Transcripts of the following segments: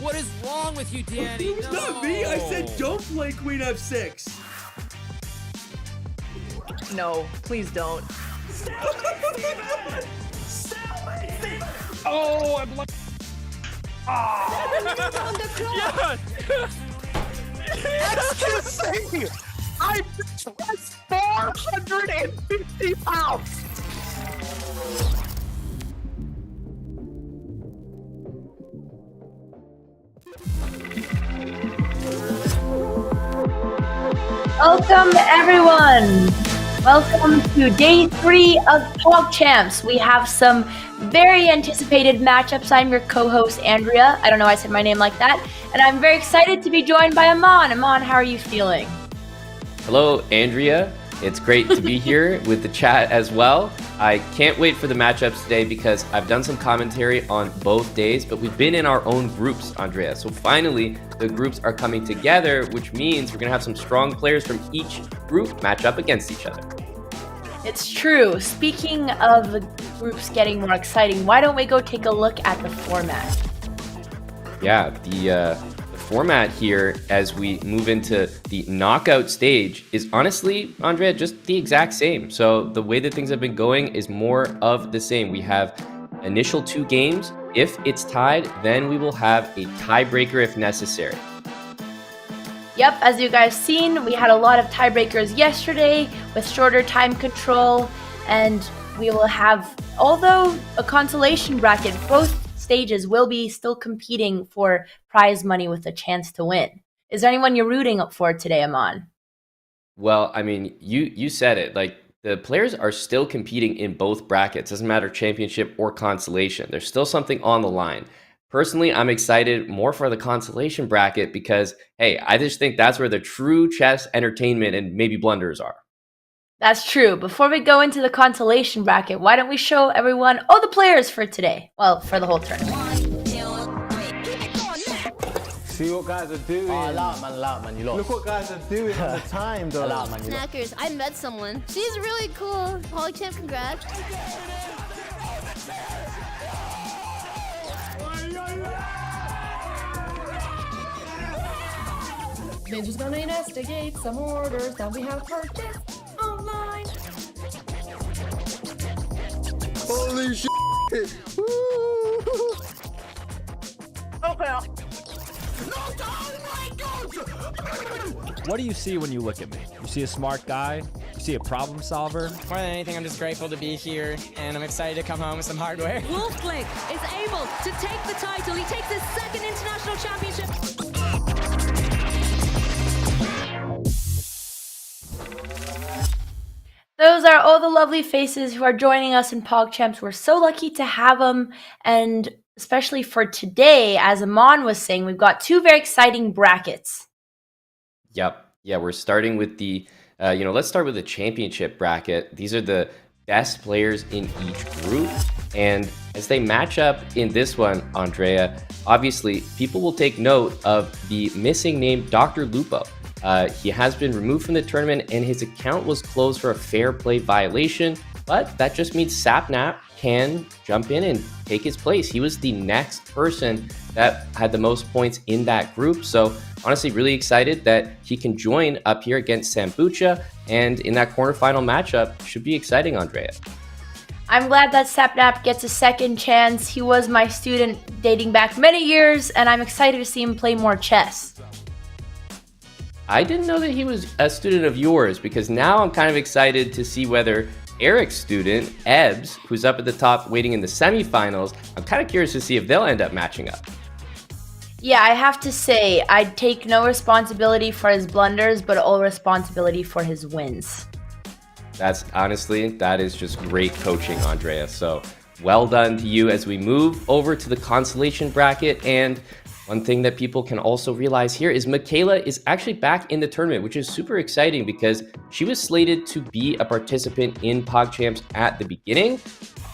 What is wrong with you, Danny? It's not me. I said don't play Queen F6. No, please don't. Oh, I'm like. Excuse me! I pressed 450 pounds! Welcome everyone! Welcome to day 3 of PogChamps. We have some very anticipated matchups. I'm your co-host Andrea. I don't know why I said my name like that. And I'm very excited to be joined by Aman. Aman, how are you feeling? Hello, Andrea. It's great to be here with the chat as well. I can't wait for the matchups today because I've done some commentary on both days, but we've been in our own groups, Andrea. So finally, the groups are coming together, which means we're going to have some strong players from each group match up against each other. It's true. Speaking of the groups getting more exciting, why don't we go take a look at the format? Yeah, the format here as we move into the knockout stage is honestly, Andrea, just the exact same. So the way that things have been going is more of the same. We have initial 2 games. If it's tied, then we will have a tiebreaker if necessary. Yep, as you guys seen, we had a lot of tiebreakers yesterday with shorter time control, and we will have, although a consolation bracket, both stages will be still competing for prize money with a chance to win. Is there anyone you're rooting up for today, Aman? Well, I mean, you said it. Like, the players are still competing in both brackets. Doesn't matter championship or consolation. There's still something on the line. Personally, I'm excited more for the consolation bracket because, hey, I just think that's where the true chess entertainment and maybe blunders are. That's true. Before we go into the consolation bracket, why don't we show everyone all the players for today? Well, for the whole tournament. See what guys are doing. Oh, allow it, man. You lost. Look what guys are doing on the time, though. Allow it, man. You lost. Snackers, I met someone. She's really cool. PogChamps, congrats. Ninja's gonna investigate some orders that we have purchased online. Holy shit! Okay. What do you see when you look at me? You see a smart guy? You see a problem solver? More than anything, I'm just grateful to be here, and I'm excited to come home with some hardware. Wolfblick is able to take the title. He takes his 2nd international championship. Those are all the lovely faces who are joining us in PogChamps. We're so lucky to have them, and especially for today, as Aman was saying, we've got 2 very exciting brackets. Yep. Yeah, we're starting with the, let's start with the championship bracket. These are the best players in each group. And as they match up in this one, Andrea, obviously people will take note of the missing name Dr. Lupo. He has been removed from the tournament and his account was closed for a fair play violation, but that just means Sapnap can jump in and take his place. He was the next person that had the most points in that group. So honestly, really excited that he can join up here against Sambucha, and in that quarterfinal matchup should be exciting, Andrea. I'm glad that Sapnap gets a second chance. He was my student dating back many years, and I'm excited to see him play more chess. I didn't know that he was a student of yours, because now I'm kind of excited to see whether Eric's student, Ebbs, who's up at the top waiting in the semifinals, I'm kind of curious to see if they'll end up matching up. Yeah, I have to say, I'd take no responsibility for his blunders, but all responsibility for his wins. That is just great coaching, Andrea. So well done to you as we move over to the consolation bracket. And one thing that people can also realize here is Macaiyla is actually back in the tournament, which is super exciting because she was slated to be a participant in PogChamps at the beginning.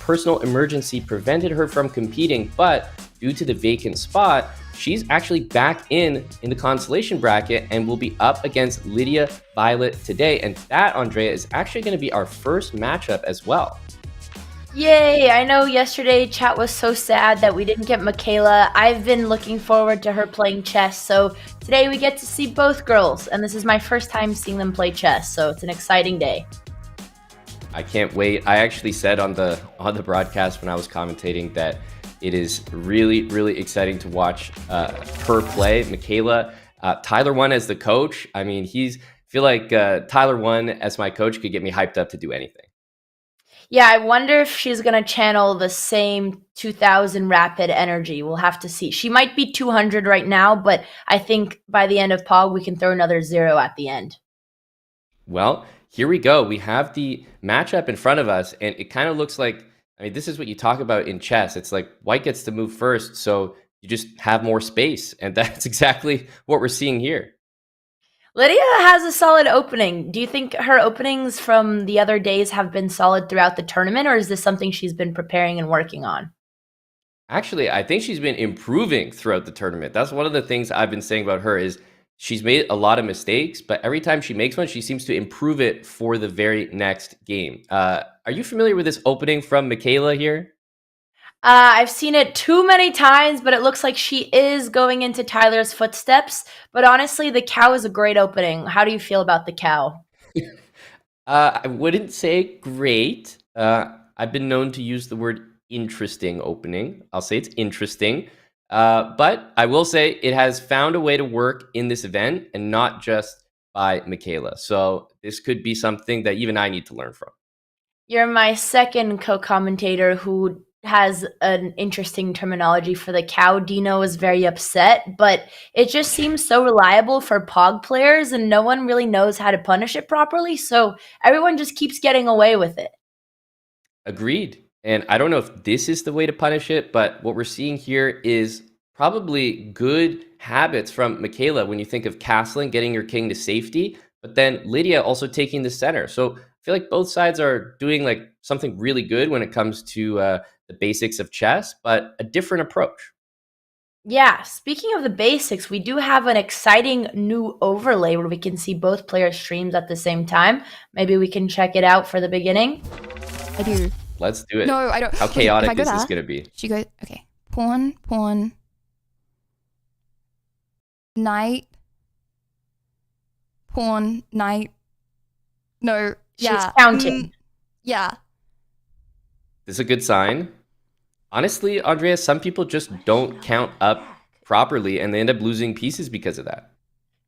Personal emergency prevented her from competing, but due to the vacant spot, she's actually back in the consolation bracket and will be up against LydiaViolet today. And that, Andrea, is actually going to be our first matchup as well. Yay! I know yesterday chat was so sad that we didn't get Macaiyla. I've been looking forward to her playing chess, so today we get to see both girls, and this is my first time seeing them play chess, so it's an exciting day. I can't wait. I actually said on the broadcast when I was commentating that it is really, really exciting to watch her play. Macaiyla, Tyler 1 as the coach. I mean, I feel like Tyler 1 as my coach could get me hyped up to do anything. Yeah, I wonder if she's going to channel the same 2000 rapid energy. We'll have to see. She might be 200 right now, but I think by the end of Pog, we can throw another 0 at the end. Well, here we go. We have the matchup in front of us, and it kind of looks like, I mean, this is what you talk about in chess. It's like white gets to move first, so you just have more space, and that's exactly what we're seeing here. Lydia has a solid opening. Do you think her openings from the other days have been solid throughout the tournament, or is this something she's been preparing and working on? Actually, I think she's been improving throughout the tournament. That's one of the things I've been saying about her is she's made a lot of mistakes, but every time she makes one, she seems to improve it for the very next game. Are you familiar with this opening from Macaiyla here? I've seen it too many times, but it looks like she is going into Tyler's footsteps. But honestly, the cow is a great opening. How do you feel about the cow? I wouldn't say great. I've been known to use the word interesting opening. I'll say it's interesting. But I will say it has found a way to work in this event and not just by Macaiyla. So this could be something that even I need to learn from. You're my second co-commentator who has an interesting terminology for the cow. Dino is very upset, but it just seems so reliable for Pog players and no one really knows how to punish it properly, so everyone just keeps getting away with it. Agreed. And I don't know if this is the way to punish it, but what we're seeing here is probably good habits from Macaiyla when you think of castling, getting your king to safety, but then Lydia also taking the center. So I feel like both sides are doing like something really good when it comes to the basics of chess, but a different approach. Yeah, speaking of the basics, we do have an exciting new overlay where we can see both players' streams at the same time. Maybe we can check it out for the beginning. I do. Let's do it. No, I don't. How chaotic is this going to be? She goes, okay, pawn, pawn, knight, pawn, knight. No, yeah. She's counting. Yeah. This is a good sign. Honestly, Andrea, some people just don't count up properly and they end up losing pieces because of that.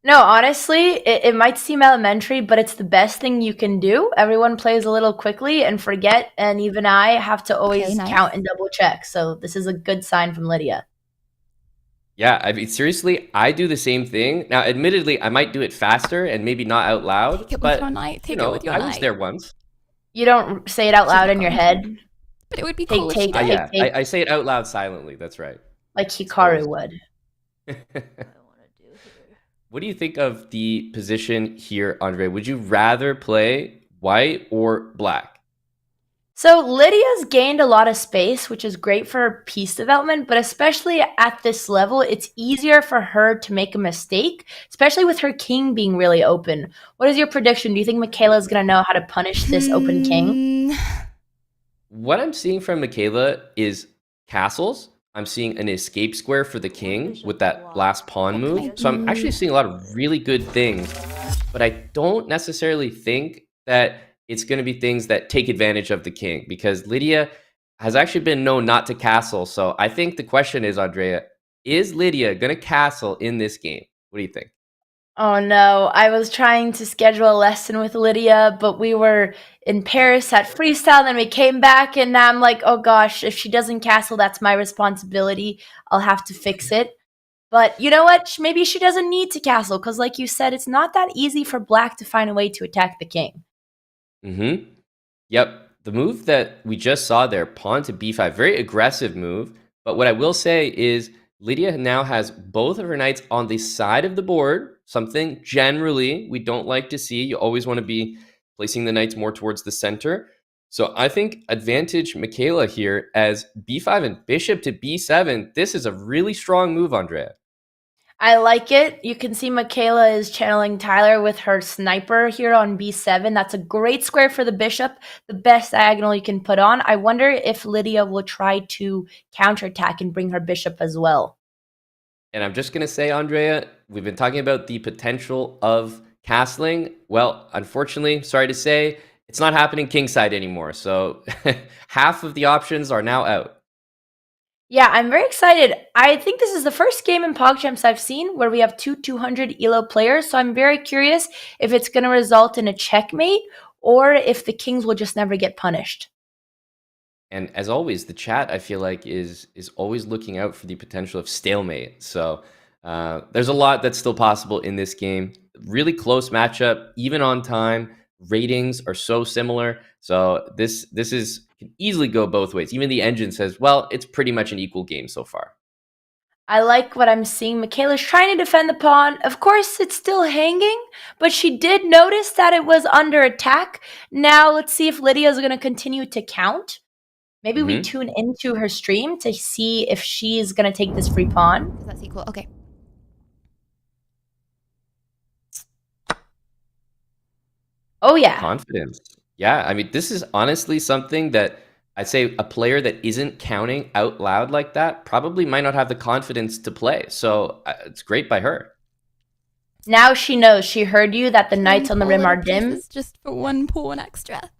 No, honestly, it might seem elementary, but it's the best thing you can do. Everyone plays a little quickly and forget, and even I have to always count and double check. So this is a good sign from Lydia. Yeah, I mean, seriously, I do the same thing. Now, admittedly, I might do it faster and maybe not out loud, but I was there once. You don't say it out loud in your head? But it would be cool. I say it out loud silently. That's right. Like Hikaru would. What do you think of the position here, Andre? Would you rather play white or black? So Lydia's gained a lot of space, which is great for her piece development, but especially at this level, it's easier for her to make a mistake, especially with her king being really open. What is your prediction? Do you think Macaiyla is going to know how to punish this open king? What I'm seeing from Macaiyla is castles. I'm seeing an escape square for the king with that last pawn move. So I'm actually seeing a lot of really good things, but I don't necessarily think that it's going to be things that take advantage of the king because Lydia has actually been known not to castle. So I think the question is, Andrea, is Lydia going to castle in this game? What do you think? Oh no, I was trying to schedule a lesson with Lydia, but we were in Paris at freestyle, then we came back, and now I'm like, oh gosh, if she doesn't castle, that's my responsibility. I'll have to fix it. But you know what? Maybe she doesn't need to castle, because like you said, it's not that easy for black to find a way to attack the king. Mm-hmm. Yep. The move that we just saw there, pawn to b5, very aggressive move. But what I will say is Lydia now has both of her knights on the side of the board, something generally we don't like to see. You always want to be placing the knights more towards the center. So I think advantage Macaiyla here as b5 and bishop to b7. This is a really strong move, Andrea. I like it. You can see Macaiyla is channeling Tyler with her sniper here on b7. That's a great square for the bishop, the best diagonal you can put on. I wonder if Lydia will try to counterattack and bring her bishop as well. And I'm just going to say, Andrea, we've been talking about the potential of castling. Well, unfortunately, sorry to say, it's not happening kingside anymore. So half of the options are now out. Yeah, I'm very excited. I think this is the first game in PogChamps I've seen where we have two 200 ELO players. So I'm very curious if it's going to result in a checkmate or if the kings will just never get punished. And as always, the chat, I feel like, is always looking out for the potential of stalemate. So there's a lot that's still possible in this game. Really close matchup, even on time. Ratings are so similar. So this can easily go both ways. Even the engine says, well, it's pretty much an equal game so far. I like what I'm seeing. Macaiyla's trying to defend the pawn. Of course, it's still hanging, but she did notice that it was under attack. Now let's see if Lydia is going to continue to count. Maybe we tune into her stream to see if she's going to take this free pawn. That's equal. Okay. Oh, yeah. Confidence. Yeah, I mean, this is honestly something that I'd say a player that isn't counting out loud like that probably might not have the confidence to play. So it's great by her. Now she knows. She heard you that the knights on the rim are dim. Just for one pawn extra.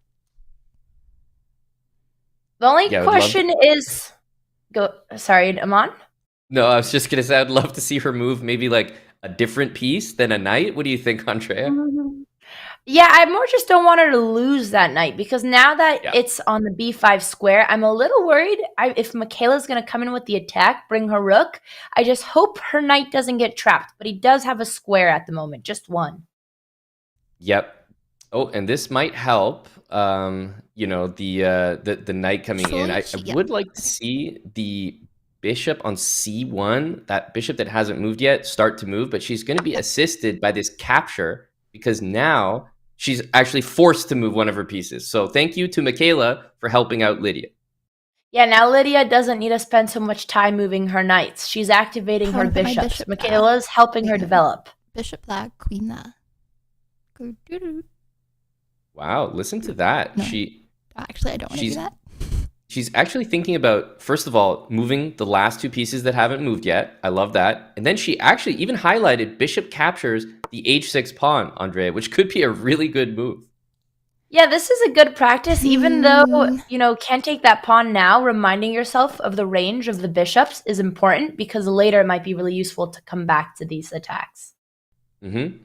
The only question is... Sorry, Aman? No, I was just going to say I'd love to see her move maybe like a different piece than a knight. What do you think, Andrea? Yeah, I more just don't want her to lose that knight because now that it's on the b5 square, I'm a little worried if Macaiyla's going to come in with the attack, bring her rook. I just hope her knight doesn't get trapped, but he does have a square at the moment, just one. Yep. Oh, and this might help. You know, the knight coming in. I would like to see the bishop on c1, that bishop that hasn't moved yet, start to move, but she's going to be assisted by this capture because now she's actually forced to move one of her pieces. So thank you to Macaiyla for helping out Lydia. Yeah, now Lydia doesn't need to spend so much time moving her knights. She's activating her bishops. Macaiyla's helping her develop. Bishop there, queen there. Wow, listen to that. No. Actually, I don't want to do that. She's actually thinking about, first of all, moving the last two pieces that haven't moved yet. I love that. And then she actually even highlighted bishop captures the h6 pawn, Andrea, which could be a really good move. Yeah, this is a good practice, even though, you know, can't take that pawn now. Reminding yourself of the range of the bishops is important because later it might be really useful to come back to these attacks. I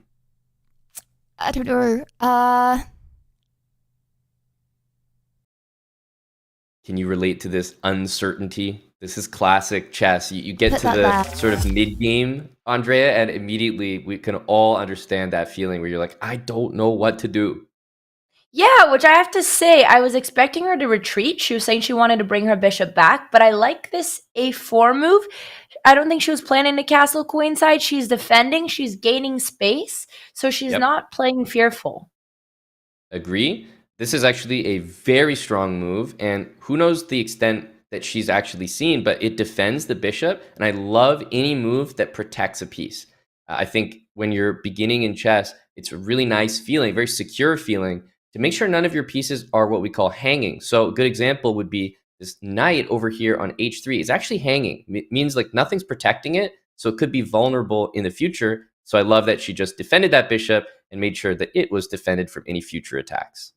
don't know. Can you relate to this uncertainty? This is classic chess. You get to the sort of mid-game, Andrea, and immediately we can all understand that feeling where you're like, I don't know what to do. Yeah, which I have to say, I was expecting her to retreat. She was saying she wanted to bring her bishop back, but I like this a4 move. I don't think she was planning to castle queenside. She's defending. She's gaining space, so she's not playing fearful. Agree. This is actually a very strong move, and who knows the extent that she's actually seen, but it defends the bishop, and I love any move that protects a piece. I think when you're beginning in chess, it's a really nice feeling, very secure feeling, to make sure none of your pieces are what we call hanging. So a good example would be this knight over here on h3 is actually hanging. It means like nothing's protecting it, so it could be vulnerable in the future. So I love that she just defended that bishop and made sure that it was defended from any future attacks.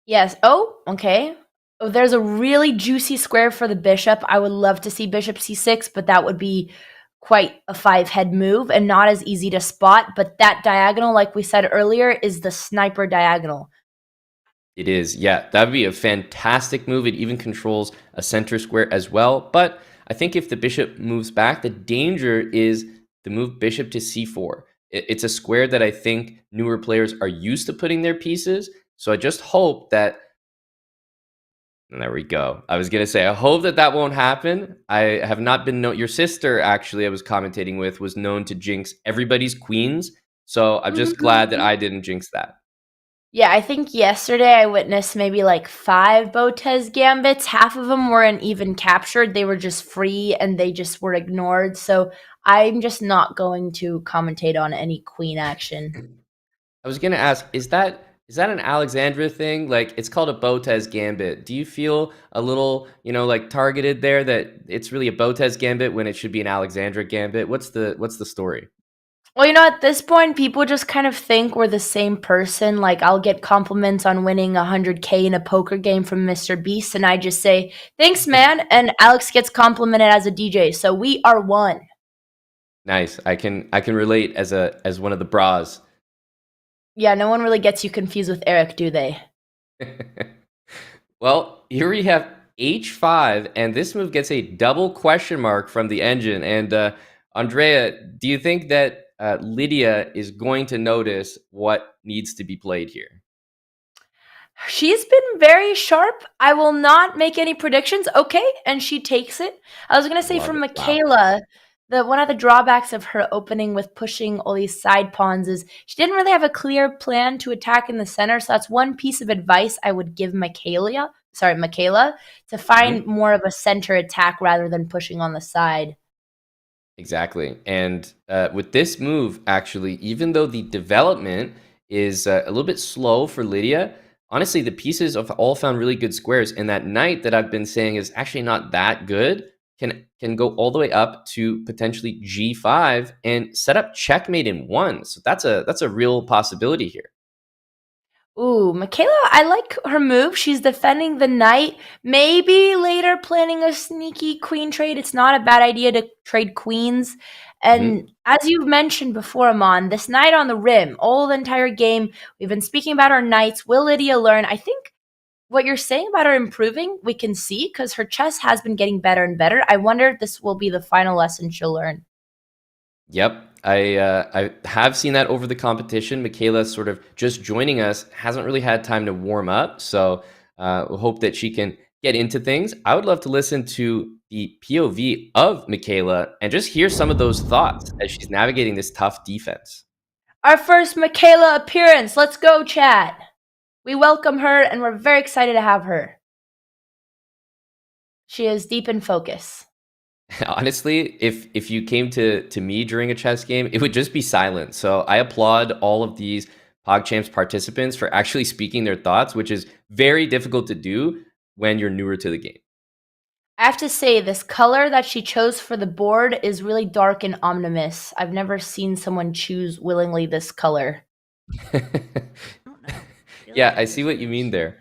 Yes. Oh, okay. Oh, there's a really juicy square for the bishop. I would love to see bishop c6, but that would be quite a 5-head move and not as easy to spot. But that diagonal, like we said earlier, is the sniper diagonal. It is, yeah. That would be a fantastic move. It even controls a center square as well. But I think if the bishop moves back, the danger is the move bishop to c4. It's a square that I think newer players are used to putting their pieces. So I just hope that, and there we go. I was going to say, I hope that that won't happen. I have not been, your sister actually I was commentating with was known to jinx everybody's queens. So I'm just glad that I didn't jinx that. Yeah, I think yesterday I witnessed maybe like 5 Botez gambits. Half of them weren't even captured. They were just free and they just were ignored. So I'm just not going to commentate on any queen action. I was gonna ask, is that an Alexandra thing? Like, it's called a Botez gambit. Do you feel a little, like targeted there that it's really a Botez gambit when it should be an Alexandra gambit? What's the story? Well, at this point, people just kind of think we're the same person. Like, I'll get compliments on winning 100K in a poker game from Mr. Beast, and I just say, thanks, man. And Alex gets complimented as a DJ. So we are one. Nice. I can relate as one of the bras. Yeah, no one really gets you confused with Eric, do they? Well, here we have h5, and this move gets a double question mark from the engine. And Andrea, do you think that Lydia is going to notice what needs to be played here? She's been very sharp. I will not make any predictions. Okay, and she takes it. I was gonna say Love from it. Wow. Macaiyla, one of the drawbacks of her opening with pushing all these side pawns is she didn't really have a clear plan to attack in the center. So that's one piece of advice I would give Macaiyla, to find more of a center attack rather than pushing on the side. Exactly. And with this move, actually, even though the development is a little bit slow for Lydia, honestly, the pieces have all found really good squares. And that knight that I've been saying is actually not that good can go all the way up to potentially g5 and set up checkmate in 1. So that's a real possibility here. Ooh, Macaiyla, I like her move. She's defending the knight. Maybe later planning a sneaky queen trade. It's not a bad idea to trade queens. And as you mentioned before, Amon, this knight on the rim, all the entire game, we've been speaking about our knights. Will Lydia learn? I think what you're saying about her improving, we can see because her chess has been getting better and better. I wonder if this will be the final lesson she'll learn. Yep. I have seen that over the competition. Macaiyla sort of just joining us, hasn't really had time to warm up. So we'll hope that she can get into things. I would love to listen to the POV of Macaiyla and just hear some of those thoughts as she's navigating this tough defense. Our first Macaiyla appearance. Let's go, chat. We welcome her and we're very excited to have her. She is deep in focus. Honestly, if you came to me during a chess game, it would just be silent. So I applaud all of these PogChamps participants for actually speaking their thoughts, which is very difficult to do when you're newer to the game. I have to say, this color that she chose for the board is really dark and ominous. I've never seen someone choose willingly this color. Yeah, I see what you mean there.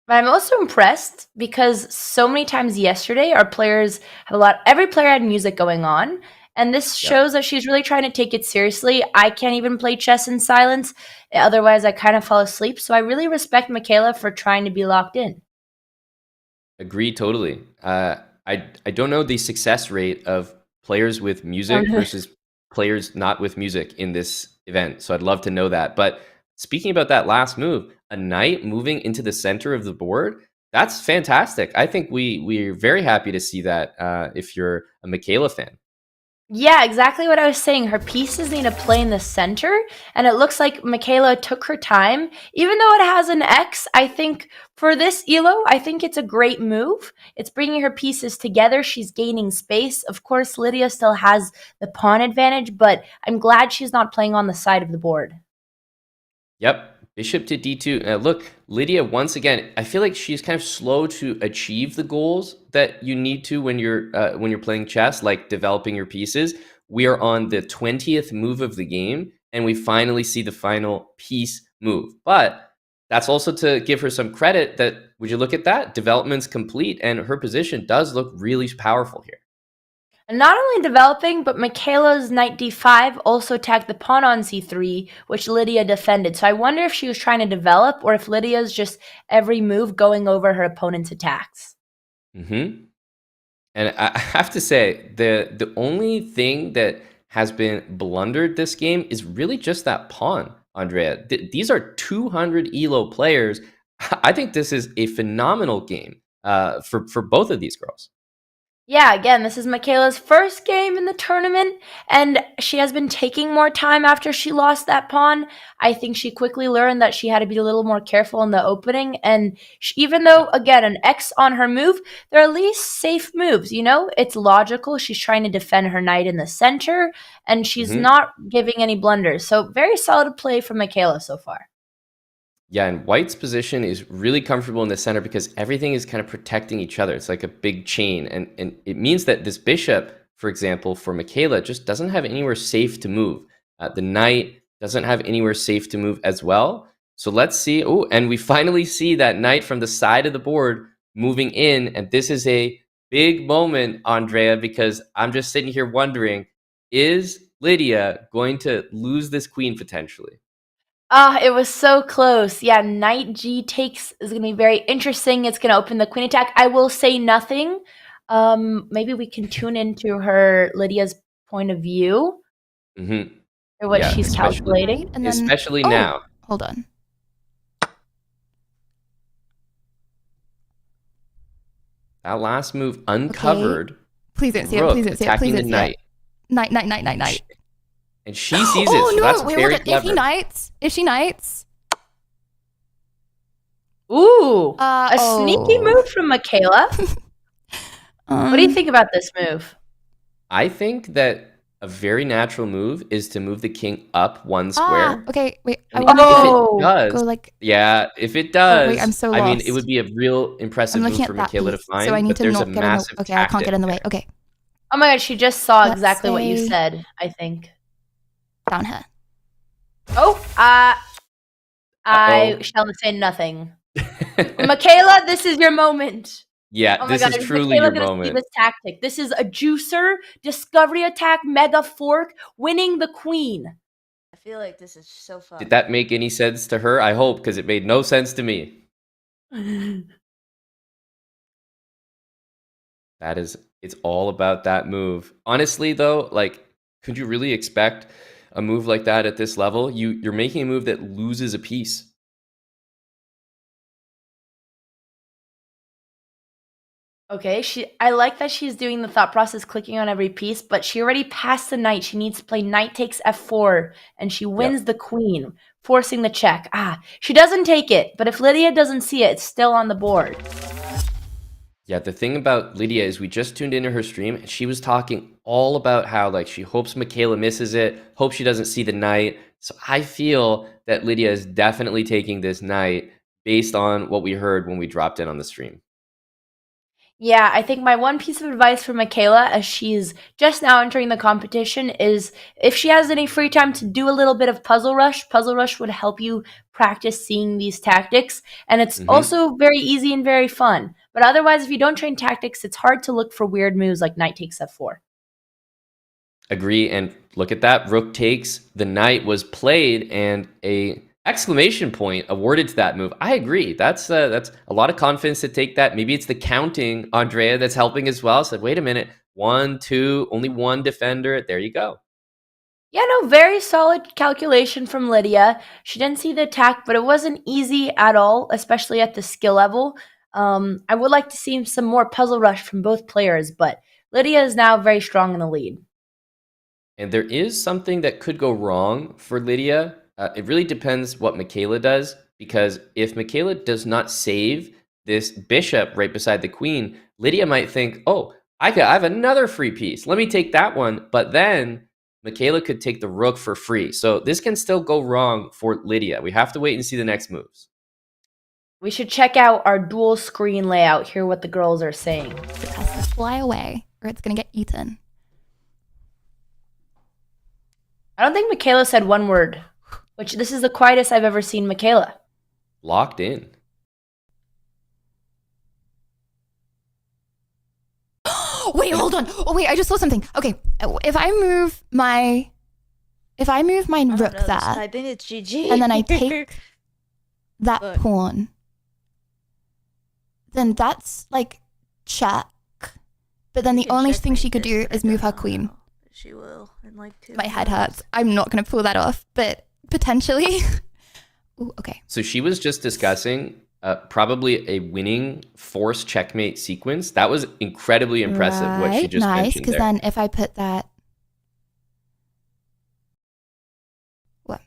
But I'm also impressed because so many times yesterday, our players had every player had music going on. And this shows that she's really trying to take it seriously. I can't even play chess in silence. Otherwise, I kind of fall asleep. So I really respect Macaiyla for trying to be locked in. Agree totally. I don't know the success rate of players with music versus players not with music in this event. So I'd love to know that. But speaking about that last move, a knight moving into the center of the board, that's fantastic. I think we're very happy to see that if you're a Macaiyla fan. Yeah, exactly what I was saying. Her pieces need to play in the center, and it looks like Macaiyla took her time. Even though it has an X, I think for this ELO, I think it's a great move. It's bringing her pieces together. She's gaining space. Of course, Lydia still has the pawn advantage, but I'm glad she's not playing on the side of the board. Yep. Bishop to d2. Look, Lydia, once again, I feel like she's kind of slow to achieve the goals that you need to when you're playing chess, like developing your pieces. We are on the 20th move of the game, and we finally see the final piece move. But that's also to give her some credit that, would you look at that? Development's complete, and her position does look really powerful here. And not only developing, but Macaiyla's knight d5 also attacked the pawn on c3, which Lydia defended. So I wonder if she was trying to develop or if Lydia's just every move going over her opponent's attacks. And I have to say, the only thing that has been blundered this game is really just that pawn, Andrea. These are 200 ELO players. I think this is a phenomenal game for both of these girls. Yeah, again, this is Macaiyla's first game in the tournament, and she has been taking more time after she lost that pawn. I think she quickly learned that she had to be a little more careful in the opening, and even though, again, an X on her move, they're at least safe moves, you know? It's logical. She's trying to defend her knight in the center, and she's not giving any blunders. So very solid play from Macaiyla so far. Yeah, and White's position is really comfortable in the center because everything is kind of protecting each other. It's like a big chain. And it means that this bishop, for example, for Macaiyla, just doesn't have anywhere safe to move. The knight doesn't have anywhere safe to move as well. So let's see. Oh, and we finally see that knight from the side of the board moving in. And this is a big moment, Andrea, because I'm just sitting here wondering, is Lydia going to lose this queen potentially? It was so close. Yeah, knight G takes is going to be very interesting. It's going to open the queen attack. I will say nothing. Maybe we can tune into Lydia's point of view or what she's calculating. And then, especially now. Hold on. That last move uncovered. Okay. Please don't see it. Please don't see it. Please don't see knight. It. Knight. And she sees it, so that's very clever. If she knights. Ooh, a sneaky move from Macaiyla. What do you think about this move? I think that a very natural move is to move the king up one square. Okay, wait. If it does, go like. Yeah, if it does, wait, I'm so lost. I mean, it would be a real impressive move for Macaiyla to find. So I need to there's not a get massive in the. Okay, I can't get in the way. Okay. Oh my god, she just saw exactly what you said, I think. Down here. Oh, I shall say nothing. Macaiyla, this is your moment. Yeah, oh this God, is truly your moment. See this tactic. This is a juicer, discovery attack, mega fork, winning the queen. I feel like this is so fun. Did that make any sense to her? I hope, because it made no sense to me. It's all about that move. Honestly, though, like, could you really expect a move like that at this level? You're making a move that loses a piece. Okay, I like that she's doing the thought process, clicking on every piece, but she already passed the knight. She needs to play knight takes f4, and she wins the queen, forcing the check. She doesn't take it, but if Lydia doesn't see it, it's still on the board. Yeah, the thing about Lydia is we just tuned into her stream, and she was talking all about how, like, she hopes Macaiyla misses it, hopes she doesn't see the knight. So I feel that Lydia is definitely taking this knight based on what we heard when we dropped in on the stream. Yeah, I think my one piece of advice for Macaiyla, as she's just now entering the competition, is if she has any free time to do a little bit of Puzzle Rush. Puzzle Rush would help you practice seeing these tactics, and it's also very easy and very fun. But otherwise, if you don't train tactics, it's hard to look for weird moves like knight takes f4. Agree, and look at that. Rook takes, the knight was played, and a exclamation point awarded to that move. I agree. That's a lot of confidence to take that. Maybe it's the counting, Andrea, that's helping as well. So wait a minute. 1, 2, only one defender. There you go. Yeah, no, very solid calculation from Lydia. She didn't see the attack, but it wasn't easy at all, especially at the skill level. I would like to see some more Puzzle Rush from both players, but Lydia is now very strong in the lead. And there is something that could go wrong for Lydia. It really depends what Macaiyla does, because if Macaiyla does not save this bishop right beside the queen, Lydia might think, oh, I have another free piece. Let me take that one. But then Macaiyla could take the rook for free. So this can still go wrong for Lydia. We have to wait and see the next moves. We should check out our dual screen layout, hear what the girls are saying. It has to fly away, or it's going to get eaten. I don't think Macaiyla said one word. Which this is the quietest I've ever seen Macaiyla. Locked in. Wait, hold on. Oh wait, I just saw something. Okay, if I move my rook there, I think it's GG. and then I take that pawn, then that's like check. But then the only thing she could do is move her queen. She will in like 2. My head hurts. I'm not gonna pull that off, but potentially. Ooh, okay. So she was just discussing probably a winning forced checkmate sequence. That was incredibly impressive what she just nice, mentioned because there. then if I put that... What?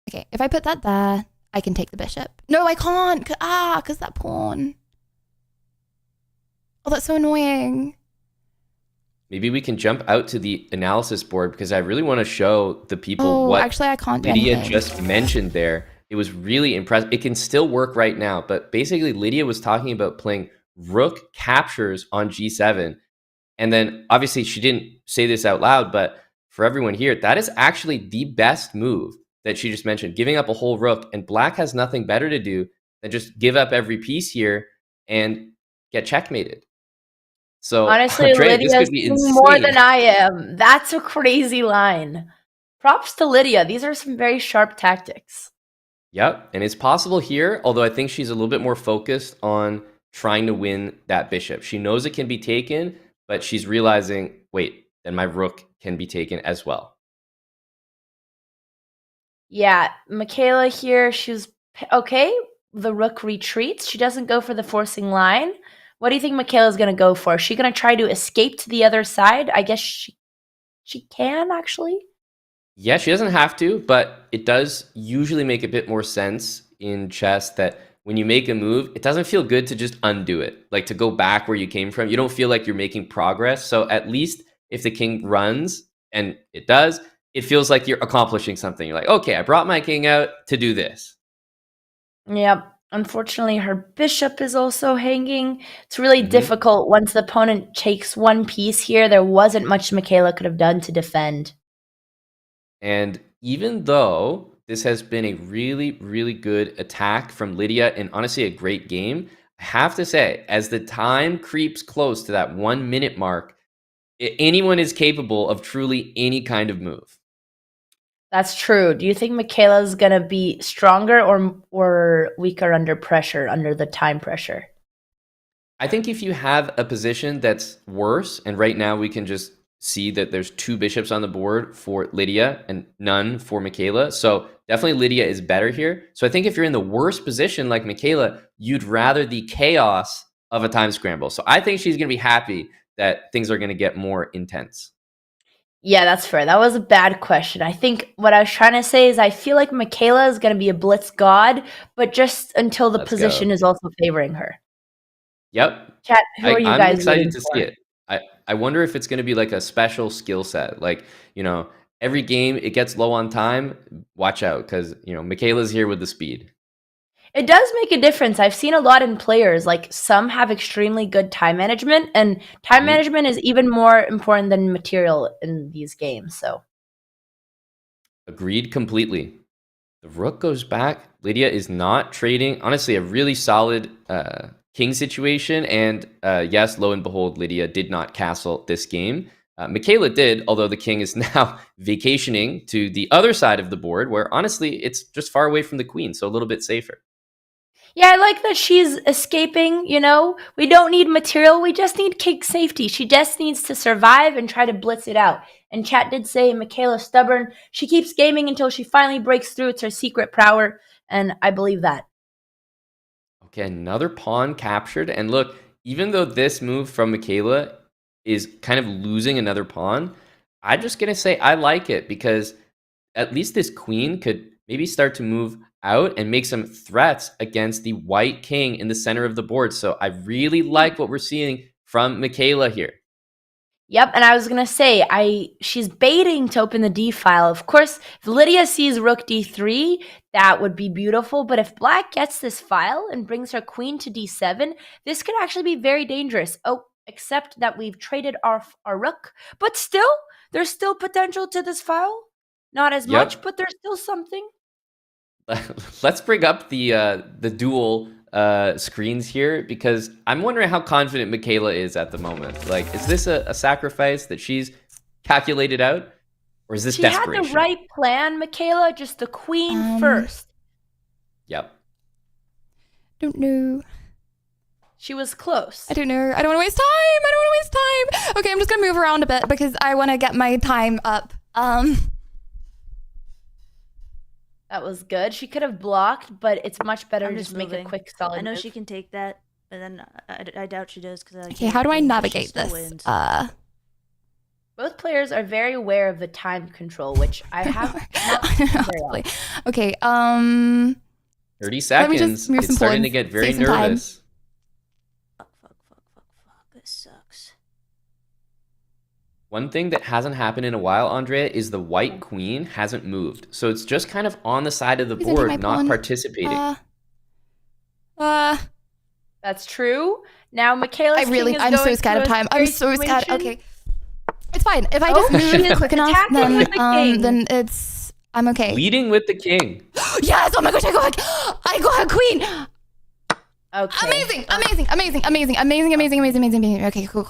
Okay, if I put that there, I can take the bishop. No, I can't. Because that pawn. Oh, that's so annoying. Maybe we can jump out to the analysis board because I really want to show the people what actually, I can't do Lydia anything. just mentioned there. It was really impressive. It can still work right now, but basically Lydia was talking about playing rook captures on g7. And then obviously she didn't say this out loud, but for everyone here, that is actually the best move that she just mentioned, giving up a whole rook, and black has nothing better to do than just give up every piece here and get checkmated. So Honestly, Andrea, this Lydia's could be doing insane. more than I am. That's a crazy line. Props to Lydia. These are some very sharp tactics. Yep, and it's possible here, although I think she's a little bit more focused on trying to win that bishop. She knows it can be taken, but she's realizing, wait, then my rook can be taken as well. Yeah, Macaiyla here, she's okay. The rook retreats. She doesn't go for the forcing line. What do you think Macaiyla's going to go for? Is she going to try to escape to the other side? I guess she can, actually. Yeah, she doesn't have to, but it does usually make a bit more sense in chess that when you make a move, it doesn't feel good to just undo it, like to go back where you came from. You don't feel like you're making progress. So at least if the king runs, and it does, it feels like you're accomplishing something. You're like, okay, I brought my king out to do this. Yep. Unfortunately, her bishop is also hanging. It's really difficult once the opponent takes one piece here. There wasn't much Macaiyla could have done to defend. And even though this has been a really, really good attack from Lydia and honestly a great game, I have to say, as the time creeps close to that 1 minute mark, anyone is capable of truly any kind of move. That's true. Do you think Macaiyla's going to be stronger or weaker under pressure, under the time pressure? I think if you have a position that's worse, and right now we can just see that there's 2 bishops on the board for Lydia and none for Macaiyla. So definitely Lydia is better here. So I think if you're in the worst position like Macaiyla, you'd rather the chaos of a time scramble. So I think she's going to be happy that things are going to get more intense. Yeah, that's fair. That was a bad question. I think what I was trying to say is I feel like Macaiyla is going to be a blitz god, but just until the position is also favoring her. Yep. Chat, who are you guys? I'm excited rooting to for? see it. I wonder if it's going to be like a special skill set. Like, you know, every game it gets low on time. Watch out because, you know, Macaiyla's here with the speed. It does make a difference. I've seen a lot in players. Like some have extremely good time management, and time management is even more important than material in these games. So, agreed completely. The rook goes back. Lydia is not trading. Honestly, a really solid king situation. And yes, lo and behold, Lydia did not castle this game. Macaiyla did, although the king is now vacationing to the other side of the board, where honestly, it's just far away from the queen, so a little bit safer. yeah, I like that she's escaping, you know? We don't need material, we just need king safety. She just needs to survive and try to blitz it out. And chat did say Macaiyla's stubborn. She keeps gaming until she finally breaks through. It's her secret power, and I believe that. Okay, another pawn captured. And look, even though this move from Macaiyla is kind of losing another pawn, I'm just going to say I like it because at least this queen could maybe start to move out and make some threats against the white king in the center of the board. So I really like what we're seeing from Macaiyla here. Yep, and I was going to say, she's baiting to open the D file. Of course, if Lydia sees rook D3, that would be beautiful. But if black gets this file and brings her queen to D7, this could actually be very dangerous. Oh, except that we've traded our rook. But still, there's still potential to this file. Not as much, but there's still something. Let's bring up the dual screens here because I'm wondering how confident Macaiyla is at the moment. Like, is this a sacrifice that she's calculated out, or is this desperation? She had the right plan, Macaiyla, just the queen first. Yep. Don't know. She was close. I don't know. I don't want to waste time. Okay, I'm just gonna move around a bit because I want to get my time up. That was good. She could have blocked, but it's much better I'm to just just make a moving. quick solid I know move. she can take that, but then I doubt she does because. Okay, how do I navigate this? Both players are very aware of the time control, which I have not very often. Okay, 30 Let me just seconds. move It's some starting to pawns, get very save some time. nervous. Fuck. This sucks. One thing that hasn't happened in a while, Andrea, is the white queen hasn't moved. So it's just kind of on the side of the Please don't take board, my not pawn. participating. That's true. Now Macaiyla's I'm so scared of time. I'm so scared. Okay. It's fine. If I just move quick enough, then I'm okay. Leading with the king. Yes! Oh my gosh, I got a queen! Okay. Amazing. Okay, cool.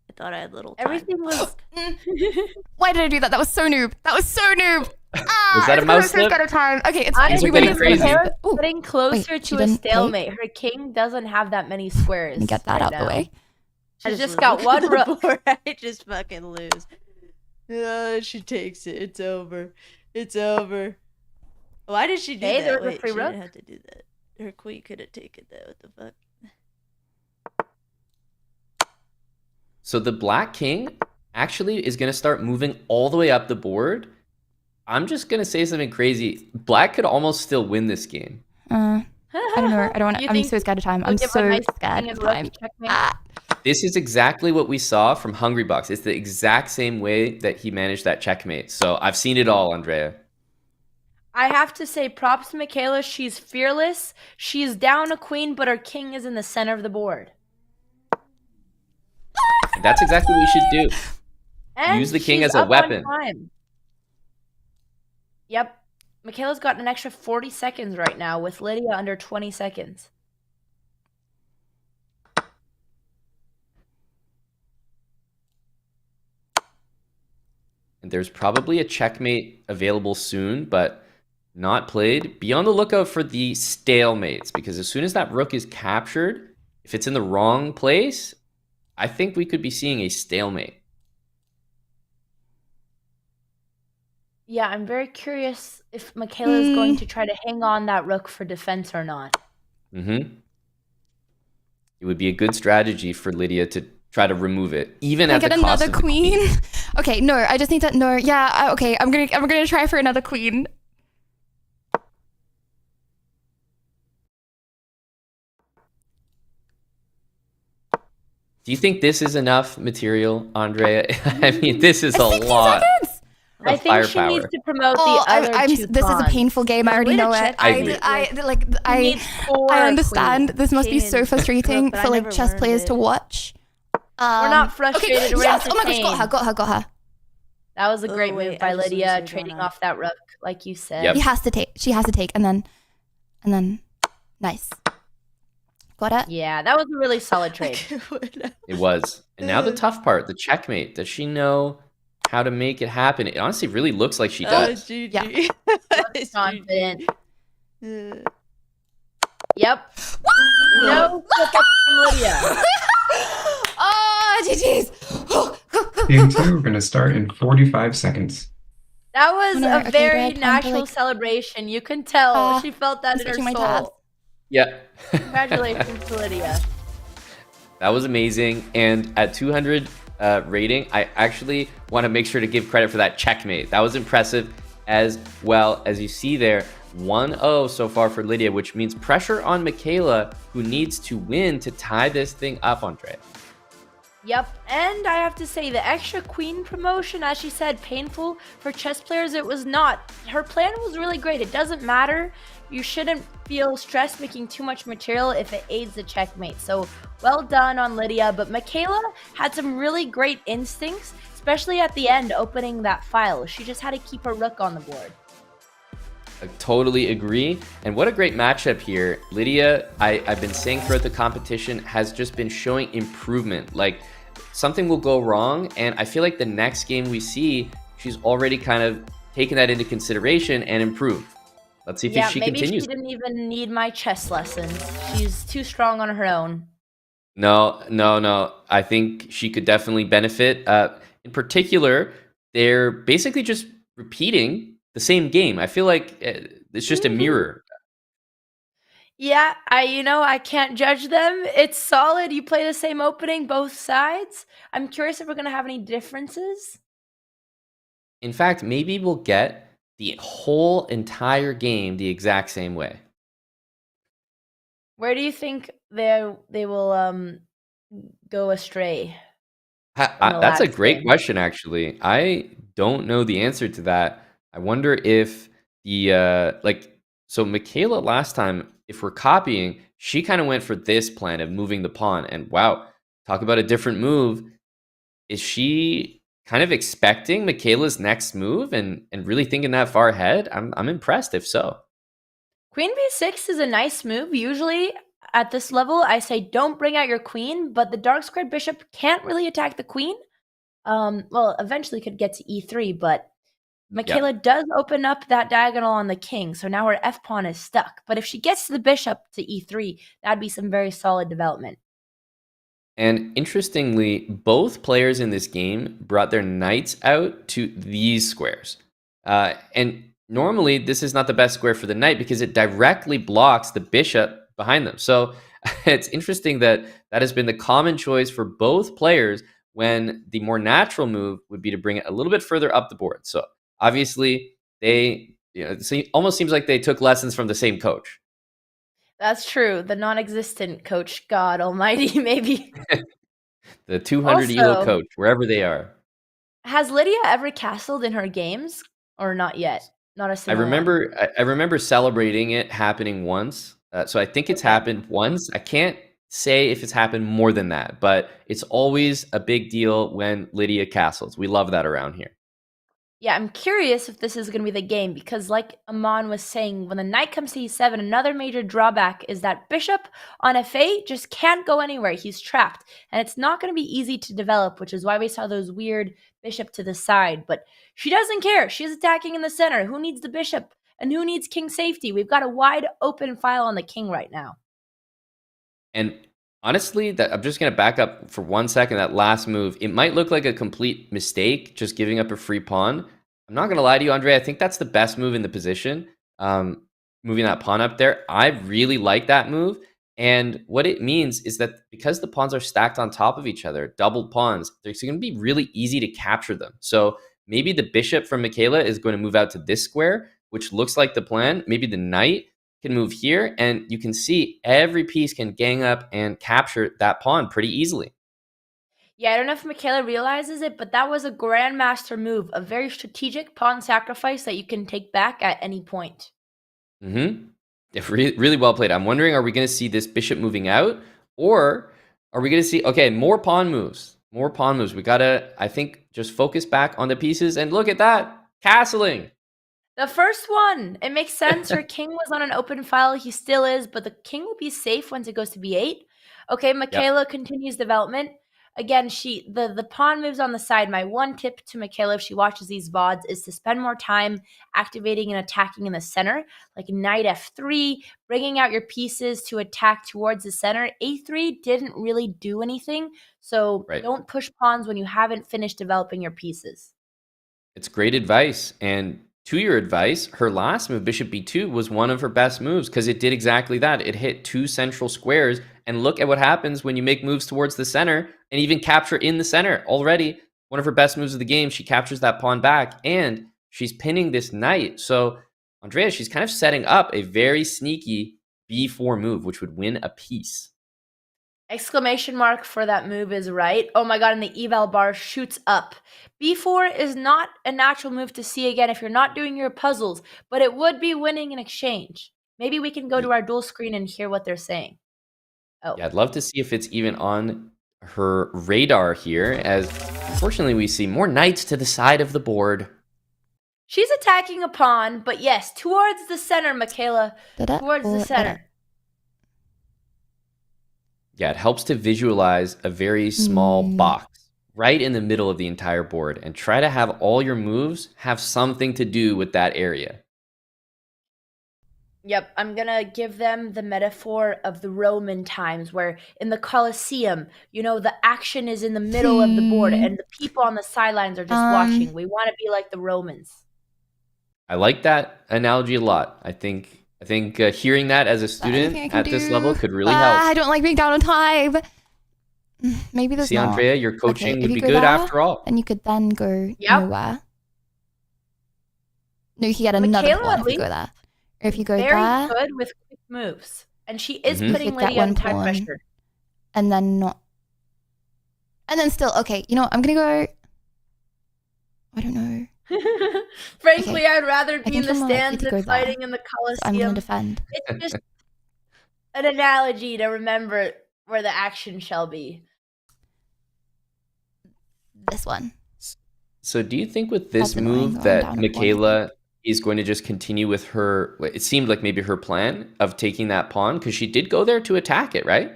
I thought I had little time. Everything was... Why did I do that? That was so noob. Was that a mouse slip? Out of time. Okay, it's Things are getting crazy. Getting closer to a stalemate. Her king doesn't have that many squares. Let me get that out the way. She's just got one rook. I just fucking lose. She takes it. It's over. Why did she do Hey, that? there was a Wait, free she rook. didn't have to do that. Her queen could have taken that. What the fuck? So the black king actually is going to start moving all the way up the board. I'm just going to say something crazy. Black could almost still win this game. I don't know. I'm so scared of time. I'm so scared of time. This is exactly what we saw from Hungry Box. It's the exact same way that he managed that checkmate. So I've seen it all, Andrea. I have to say props to Macaiyla. She's fearless. She's down a queen, but her king is in the center of the board. That's exactly what we should do. And use the king she's as a up on weapon. time. Yep. Macaiyla's got an extra 40 seconds right now with Lydia under 20 seconds. And there's probably a checkmate available soon, but not played. Be on the lookout for the stalemates, because as soon as that rook is captured, if it's in the wrong place, I think we could be seeing a stalemate. Yeah, I'm very curious if Macaiyla is going to try to hang on that rook for defense or not. It would be a good strategy for Lydia to try to remove it, even at the cost another of the queen. Okay, no, I just need to. No, yeah, okay, I'm gonna try for another queen. Do you think this is enough material, Andrea? I mean, this is a lot. I think she needs to promote the other two This is a pawns. painful game. I already know it. I understand. This must be so frustrating for like chess players to watch. We're not frustrated. We're yes. Oh my gosh, entertained. got her. That was a great wait, move by I just Lydia, lose trading one off that rook, like you said. Yep. She has to take, and then, nice. Got it. Yeah, that was a really solid trade. It was. And now the tough part, the checkmate. Does she know how to make it happen? It honestly really looks like she does. Yeah. Looks confident. Yep. No flip up from Lydia. Oh, GG's. Game 2, we're going to start in 45 seconds. That was No, a okay, very good. Time to, natural like, celebration. You can tell she felt that in her switching my tabs. soul. Yeah. Congratulations to Lydia. That was amazing. And at 200 rating, I actually want to make sure to give credit for that checkmate. That was impressive as well. As you see there, 1-0 so far for Lydia, which means pressure on Macaiyla, who needs to win to tie this thing up, Andrea. Yep, and I have to say the extra queen promotion, as she said, painful for chess players. It was not. Her plan was really great. It doesn't matter. You shouldn't feel stressed making too much material if it aids the checkmate. So well done on Lydia, but Macaiyla had some really great instincts, especially at the end opening that file. She just had to keep her rook on the board. I totally agree. And what a great matchup here. Lydia, I've been saying throughout the competition, has just been showing improvement. Like, something will go wrong, and I feel like the next game we see, she's already kind of taken that into consideration and improved. Let's see if she maybe continues. she didn't even need my chess lessons. She's too strong on her own. No. I think she could definitely benefit. In particular, they're basically just repeating the same game. I feel like it's just a mirror. Yeah, I can't judge them. It's solid. You play the same opening, both sides. I'm curious if we're gonna have any differences. In fact, maybe we'll get the whole entire game the exact same way. Where do you think they will go astray? That's a last great game? question, actually. I don't know the answer to that. I wonder if so Macaiyla last time, if we're copying, she kind of went for this plan of moving the pawn. And wow, talk about a different move. Is she kind of expecting Macaiyla's next move and really thinking that far ahead? I'm impressed if so. Queen b6 is a nice move. Usually at this level, I say don't bring out your queen, but the dark squared bishop can't really attack the queen. Well, eventually could get to e3, but Macaiyla does open up that diagonal on the king, so now her f pawn is stuck. But if she gets to the bishop to e3, that'd be some very solid development. And interestingly, both players in this game brought their knights out to these squares. And normally, this is not the best square for the knight because it directly blocks the bishop behind them. So it's interesting that that has been the common choice for both players when the more natural move would be to bring it a little bit further up the board. So obviously, it almost seems like they took lessons from the same coach. That's true. The non-existent coach, God Almighty, maybe. The 200 elo coach, wherever they are. Has Lydia ever castled in her games, or not yet? Not a single one. I remember celebrating it happening once. So I think it's happened once. I can't say if it's happened more than that, but it's always a big deal when Lydia castles. We love that around here. Yeah, I'm curious if this is going to be the game because like Aman was saying, when the knight comes to e7, another major drawback is that bishop on f8 just can't go anywhere. He's trapped, and it's not going to be easy to develop, which is why we saw those weird bishop to the side. But she doesn't care. She's attacking in the center. Who needs the bishop? And who needs king safety? We've got a wide open file on the king right now. And honestly, I'm just going to back up for 1 second. That last move, it might look like a complete mistake, just giving up a free pawn. I'm not going to lie to you, Andre. I think that's the best move in the position, moving that pawn up there. I really like that move. And what it means is that because the pawns are stacked on top of each other, doubled pawns, it's going to be really easy to capture them. So maybe the bishop from Macaiyla is going to move out to this square, which looks like the plan. Maybe the knight can move here, and you can see every piece can gang up and capture that pawn pretty easily. Yeah, I don't know if Macaiyla realizes it, but that was a grandmaster move, a very strategic pawn sacrifice that you can take back at any point. Really well played. I'm wondering, are we going to see this bishop moving out, or are we going to see, okay, more pawn moves? More pawn moves. We got to, I think, just focus back on the pieces, and look at that, castling. The first one, it makes sense. Her king was on an open file. He still is, but the king will be safe once it goes to b8. Okay, Macaiyla continues development. Again, the pawn moves on the side. My one tip to Macaiyla, if she watches these VODs, is to spend more time activating and attacking in the center, like knight f3, bringing out your pieces to attack towards the center. a3 didn't really do anything, so don't push pawns when you haven't finished developing your pieces. It's great advice, and to your advice, her last move, bishop b2, was one of her best moves because it did exactly that. It hit two central squares, and look at what happens when you make moves towards the center and even capture in the center. Already, one of her best moves of the game, she captures that pawn back, and she's pinning this knight. So, Andrea, she's kind of setting up a very sneaky b4 move, which would win a piece. Exclamation mark for that move is right. Oh my god, and the eval bar shoots up. b4 is not a natural move to see again if you're not doing your puzzles, but it would be winning in exchange. Maybe we can go to our dual screen and hear what they're saying. Oh. Yeah, I'd love to see if it's even on her radar here, as unfortunately we see more knights to the side of the board. She's attacking a pawn, but yes, towards the center, Macaiyla. Towards the center. Yeah, it helps to visualize a very small box right in the middle of the entire board and try to have all your moves have something to do with that area. Yep, I'm going to give them the metaphor of the Roman times where in the Colosseum, the action is in the middle of the board and the people on the sidelines are just watching. We want to be like the Romans. I like that analogy a lot. I think hearing that as a student anything I can at this do? level could really help. I don't like being down on time. Maybe there's See, not. Andrea, your Okay, coaching if would you be go good there, after all. and you could then go Yep. nowhere. No, you could get another Macaiyla, pawn at if you go least, there. Or if you go very there, good with quick moves. And she is Mhm. putting You could get Lydia one in time pawn. pressure. and then not. And then still, okay, you know what? I'm gonna go. I don't know. Frankly, Okay. I'd rather I be in think the I'm gonna let stands you go and there. fighting in the So I'm gonna Coliseum. defend It's just an analogy to remember where the action shall be. this one. So do you think with this That's annoying move going that down a pawn, I think. Macaiyla is going to just continue with her, it seemed like maybe her plan of taking that pawn, because she did go there to attack it, right?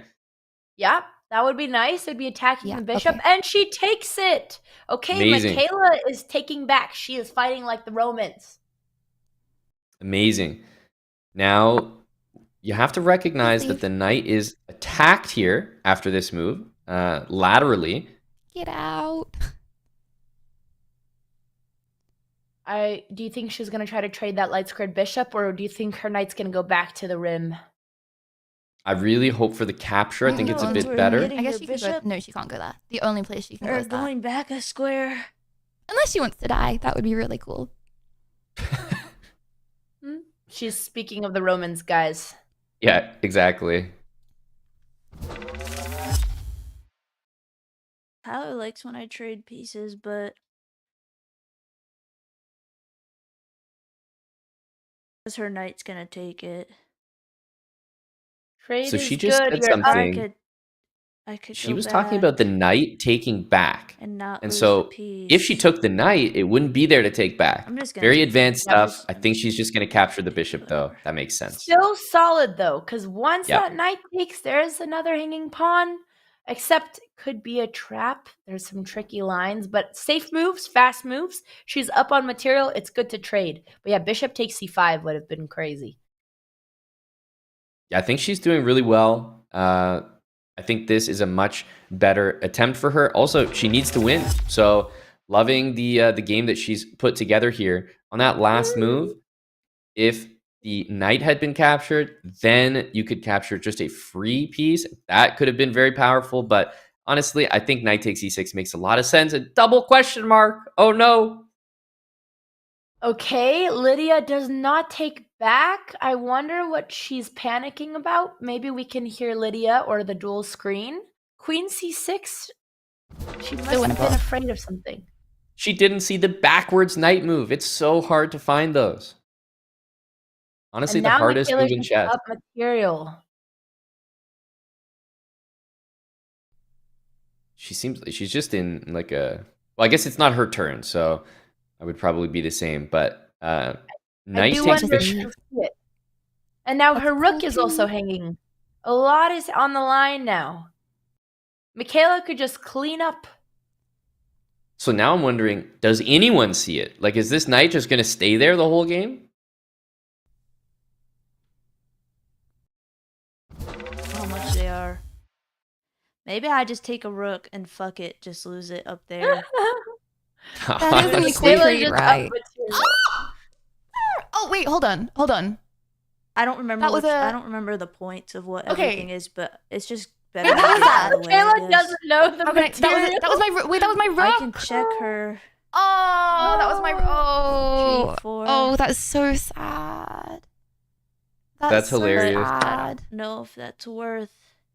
Yep, that would be nice. It'd be attacking Yeah, the bishop, okay. and she takes it. Okay, Amazing. Macaiyla is taking back. She is fighting like the Romans. Amazing. Now, you have to recognize that leave. the knight is attacked here after this move, laterally. Get out. Do you think she's gonna try to trade that light squared bishop, or do you think her knight's gonna go back to the rim? I really hope for the capture. I think it's a No, bit we're better. getting I guess your she could go. bishop? No, she can't go there. The only place she can go Or is that. going back a square. Unless she wants to die. That would be really cool. She's speaking of the Romans, guys. Yeah, exactly. Tyler likes when I trade pieces, but because her knight's gonna take it. Trade So is she just good. said You're up. something. I could She go was talking about the back knight taking back. and not And lose so the piece. if she took the knight, it wouldn't be there to take back. I'm just gonna Very take advanced it. stuff. I think she's just going to capture the bishop, though. That makes sense. Still solid though, because once Yep. that knight takes, there's another hanging pawn. Except could be a trap. There's some tricky lines, but safe moves, fast moves. She's up on material. It's good to trade. But yeah, bishop takes c5 would have been crazy. Yeah, I think she's doing really well. I think this is a much better attempt for her. Also, she needs to win. So loving the game that she's put together here. On that last move, if the knight had been captured, then you could capture just a free piece. That could have been very powerful. But honestly, I think knight takes e6 makes a lot of sense. A double question mark. Oh, no. Okay, Lydia does not take back. I wonder what she's panicking about. Maybe we can hear Lydia or the dual screen. Queen c6. She must have been afraid of something. She didn't see the backwards knight move. It's so hard to find those. Honestly, And the now hardest Macaiyla's move in just chess. up material. She seems she's just in like a. Well, I guess it's not her turn, so I would probably be the same. But I knight do takes wonder if bishop. she'll see it. And now her rook is also hanging. A lot is on the line now. Macaiyla could just clean up. So now I'm wondering, does anyone see it? Like, is this knight just going to stay there the whole game? how much they are. Maybe I just take a rook and fuck it, just lose it up there. That is an equal Macaiyla trade, just up right? material. Oh wait, hold on, hold on. I don't remember. That was I a- don't remember the points of what Okay. everything is, but it's just better. Wait, what was that? Macaiyla doesn't know the Okay, material. that was my wait. That was my rook. I can check her. Oh, that was my oh. 3, 4. Oh, that's so sad. That's so hilarious. I sad. don't know if that's worth.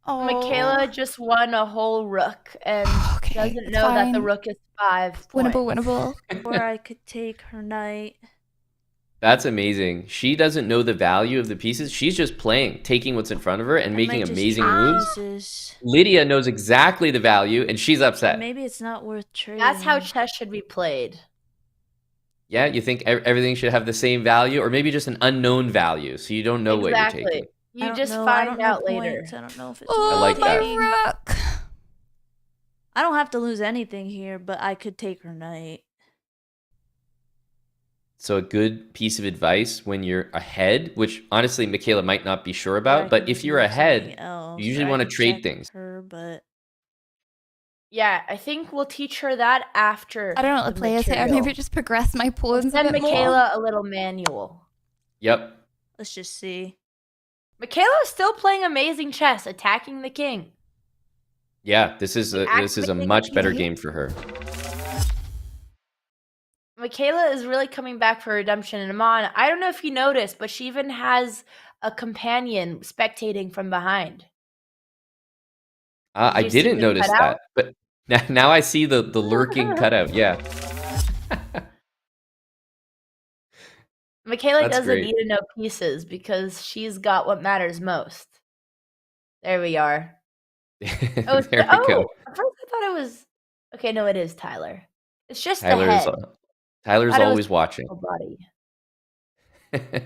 Oh. Macaiyla just won a whole rook and Okay, doesn't it's know that the fine. rook is 5 points. Winnable. Or I could take her knight. That's amazing. She doesn't know the value of the pieces. She's just playing, taking what's in front of her and I making might just amazing trade moves. pieces. Lydia knows exactly the value, and she's upset. Maybe it's not worth trading. That's how chess should be played. Yeah, you think everything should have the same value, or maybe just an unknown value, so you don't know what you're Exactly. taking. I You don't just know. I find don't know out later. points. I don't know if it's. Oh, I like my that. rook. I don't have to lose anything here, but I could take her knight. So a good piece of advice when you're ahead, which honestly Macaiyla might not be sure Or I about, but can if just you're move ahead, something else, you usually or I want to can trade check things. Her, but Yeah, I think we'll teach her that after. I don't know what the play is here. Maybe just progress my pawns a Send bit more. Macaiyla a little manual. Yep. Let's just see. Macaiyla is still playing amazing chess, attacking the king. Yeah, this is a much better game for her. Macaiyla is really coming back for redemption. And Amon, I don't know if you noticed, but she even has a companion spectating from behind. I you see didn't the notice cutout? that, but now I see the lurking cutout. Yeah, Macaiyla That's doesn't great. need to know pieces because she's got what matters most. There we are. Oh, there we go. at first I thought it was. Okay, no, it is Tyler. It's just the Tyler's head. Tyler's Thought it was always watching. the body.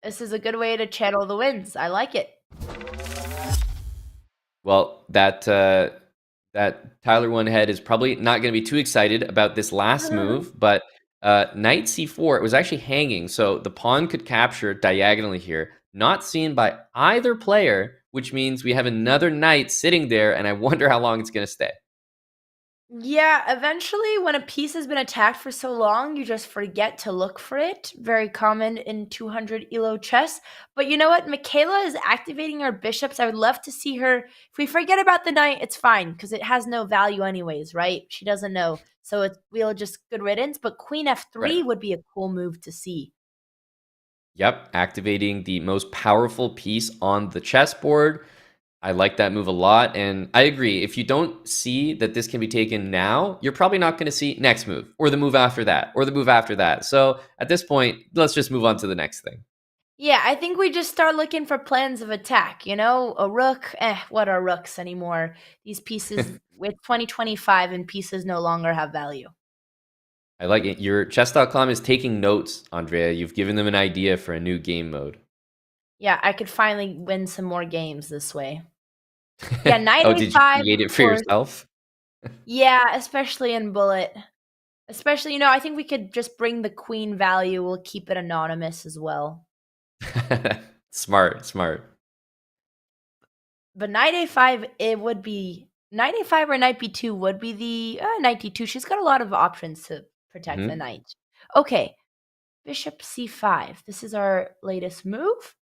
This is a good way to channel the winds. I like it. Well, that Tyler one head is probably not going to be too excited about this last move, but knight c4, it was actually hanging, so the pawn could capture diagonally here, not seen by either player, which means we have another knight sitting there, and I wonder how long it's going to stay. Yeah, eventually when a piece has been attacked for so long, you just forget to look for it. Very common in 200 elo chess. But you know what? Macaiyla is activating her bishops. I would love to see her. If we forget about the knight, it's fine because it has no value anyways, right? She doesn't know. So we'll just good riddance. But queen f3 Right. would be a cool move to see. Yep, activating the most powerful piece on the chessboard. I like that move a lot, and I agree. If you don't see that this can be taken now, you're probably not going to see next move, or the move after that, or the move after that. So at this point, let's just move on to the next thing. Yeah, I think we just start looking for plans of attack. You know, a rook. What are rooks anymore? These pieces with 2025 and pieces no longer have value. I like it. Your Chess.com is taking notes, Andrea. You've given them an idea for a new game mode. Yeah, I could finally win some more games this way. Yeah, knight Oh, a5. did you create it for yourself? Yeah, especially in bullet. Especially, I think we could just bring the queen value. We'll keep it anonymous as well. Smart. But knight a5, it would be knight a5 or knight b2 would be the knight d2. She's got a lot of options to protect the knight. Okay, bishop c5. This is our latest move.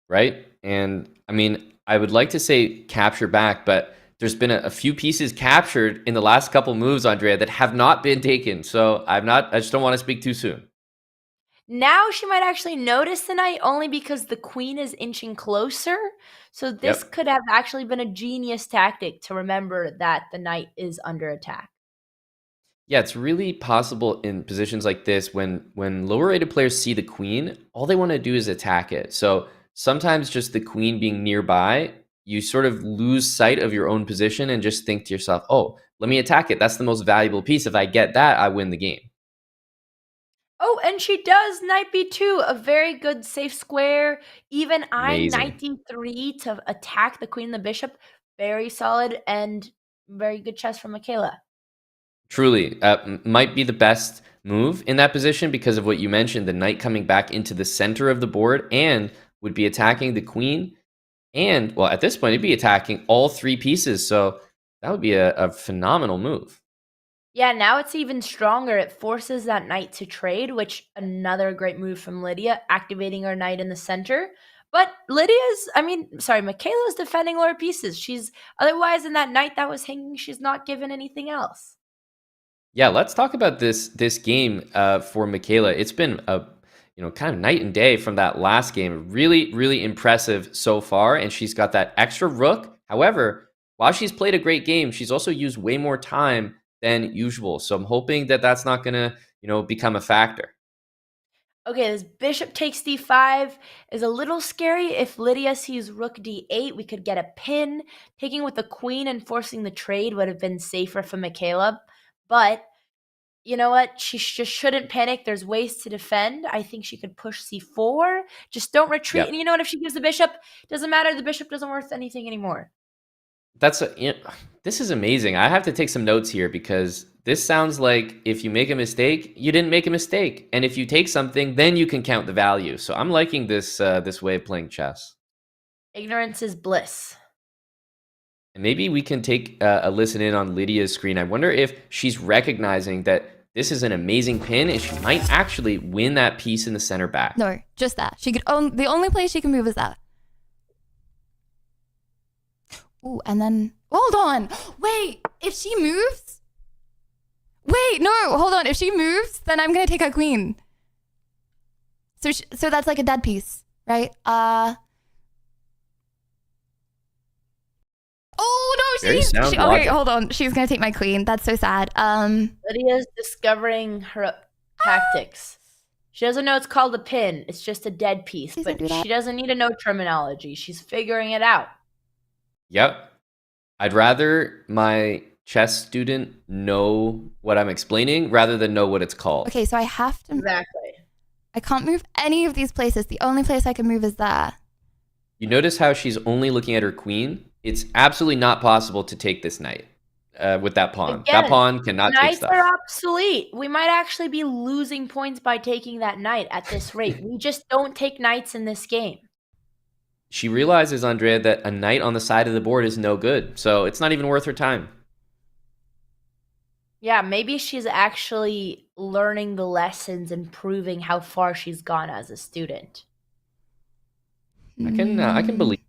Right? And I mean, I would like to say capture back, but there's been a few pieces captured in the last couple moves, Andrea, that have not been taken. So I just don't want to speak too soon. Now she might actually notice the knight only because the queen is inching closer. So this could have actually been a genius tactic to remember that the knight is under attack. Yeah, it's really possible in positions like this when lower rated players see the queen, all they want to do is attack it. So sometimes just the queen being nearby, you sort of lose sight of your own position and just think to yourself, oh, let me attack it. That's the most valuable piece. If I get that, I win the game. Oh, and she does knight b2, a very good safe square. Even knight d3 to attack the queen and the bishop. Very solid and very good chess from Macaiyla. Truly, might be the best move in that position because of what you mentioned, the knight coming back into the center of the board and would be attacking the queen. And, well, at this point, it'd be attacking all three pieces. So that would be a phenomenal move. Yeah, now it's even stronger. It forces that knight to trade, which another great move from Lydia, activating her knight in the center. But Macaiyla's defending lower pieces. She's otherwise in that knight that was hanging, she's not given anything else. Yeah, let's talk about this game for Macaiyla. It's been a kind of night and day from that last game. Really, really impressive so far, and she's got that extra rook. However, while she's played a great game, she's also used way more time than usual. So I'm hoping that that's not going to, become a factor. Okay, this bishop takes d5 is a little scary. If Lydia sees rook d8, we could get a pin. Taking with the queen and forcing the trade would have been safer for Macaiyla. But you know what? She just shouldn't panic. There's ways to defend. I think she could push c4. Just don't retreat. Yep. And you know what? If she gives the bishop, doesn't matter. The bishop doesn't worth anything anymore. This is amazing. I have to take some notes here because this sounds like if you make a mistake, you didn't make a mistake. And if you take something, then you can count the value. So I'm liking this way of playing chess. Ignorance is bliss. And maybe we can take a listen in on Lydia's screen. I wonder if she's recognizing that this is an amazing pin and she might actually win that piece in the center back. No, just that. She could the only place she can move is that. Ooh, and then hold on. Wait, if she moves? Wait, no, hold on. If she moves, then I'm gonna take her queen. So that's like a dead piece, right? Oh no, okay, hold on. She's gonna take my queen. That's so sad. Lydia's discovering her tactics. She doesn't know it's called a pin. It's just a dead piece, but she doesn't need to know terminology. She's figuring it out. Yep. I'd rather my chess student know what I'm explaining rather than know what it's called. Okay, so I have to. Exactly. I can't move any of these places. The only place I can move is there. You notice how she's only looking at her queen? It's absolutely not possible to take this knight with that pawn. Again, that pawn cannot take knights stuff. are obsolete. We might actually be losing points by taking that knight at this rate. We just don't take knights in this game. She realizes, Andrea, that a knight on the side of the board is no good, so it's not even worth her time. Yeah, maybe she's actually learning the lessons and proving how far she's gone as a student. I can believe that.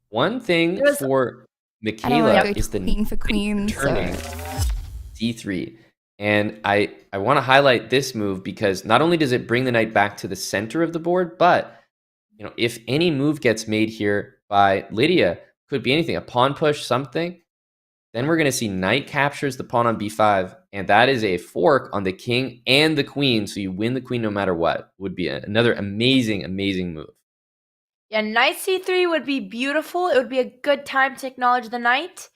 One thing for Macaiyla is the queen for queen, turning d3. And I want to highlight this move because not only does it bring the knight back to the center of the board, but if any move gets made here by Lydia, could be anything, a pawn push, something, then we're going to see knight captures the pawn on b5, and that is a fork on the king and the queen, so you win the queen no matter what. Would be another amazing, amazing move. Yeah, knight c3 would be beautiful. It would be a good time to acknowledge the knight.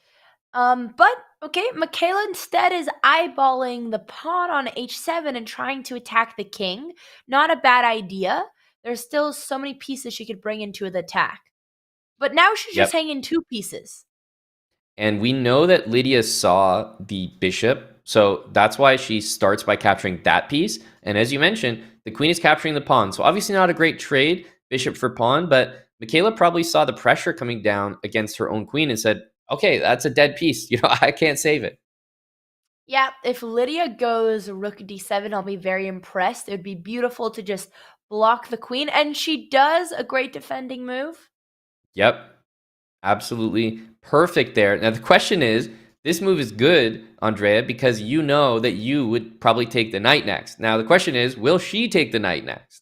But, okay, Macaiyla instead is eyeballing the pawn on h7 and trying to attack the king. Not a bad idea. There's still so many pieces she could bring into the attack. But now she's just hanging 2 pieces. And we know that Lydia saw the bishop, so that's why she starts by capturing that piece. And as you mentioned, the queen is capturing the pawn. So obviously not a great trade, bishop for pawn, but Macaiyla probably saw the pressure coming down against her own queen and said, okay, that's a dead piece. I can't save it. Yeah, if Lydia goes rook d7, I'll be very impressed. It would be beautiful to just block the queen, and she does a great defending move. Yep. Absolutely perfect there. Now, the question is, this move is good, Andrea, because you know that you would probably take the knight next. Now, the question is, will she take the knight next?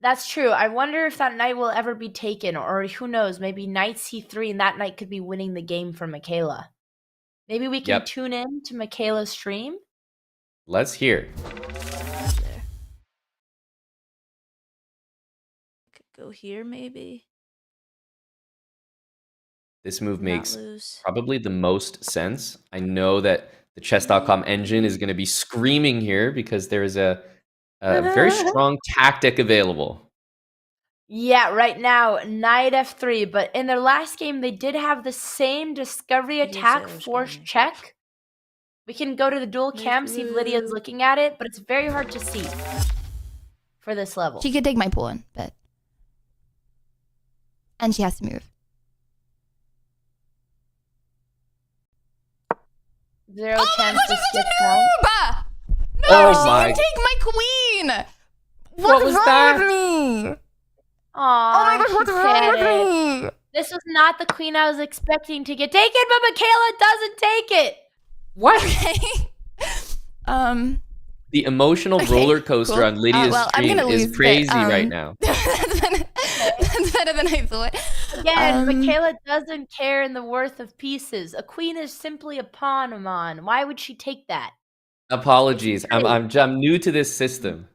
That's true. I wonder if that knight will ever be taken, or who knows, maybe knight c3, and that knight could be winning the game for Macaiyla. Maybe we can tune in to Macaiyla's stream. Let's hear. Could go here, maybe. This move makes probably the most sense. I know that the Chess.com engine is going to be screaming here because there is a very strong tactic available. Yeah, right now, knight f3. But in their last game, they did have the same discovery attack, forced check. We can go to the dual cam, see if Lydia's looking at it, but it's very hard to see for this level. She could take my pawn, but... And she has to move. Zero chance to skip out. No, she can take my queen! What was wrong that? with me? Aww, oh my gosh, what's wrong with me? This was not the queen I was expecting to get taken, but Macaiyla doesn't take it. What? Okay. The emotional roller coaster on Lydia's stream is crazy right now. That's better than I thought. Again, Macaiyla doesn't care in the worth of pieces. A queen is simply a pawn, Aman. Why would she take that? Apologies. I'm new to this system.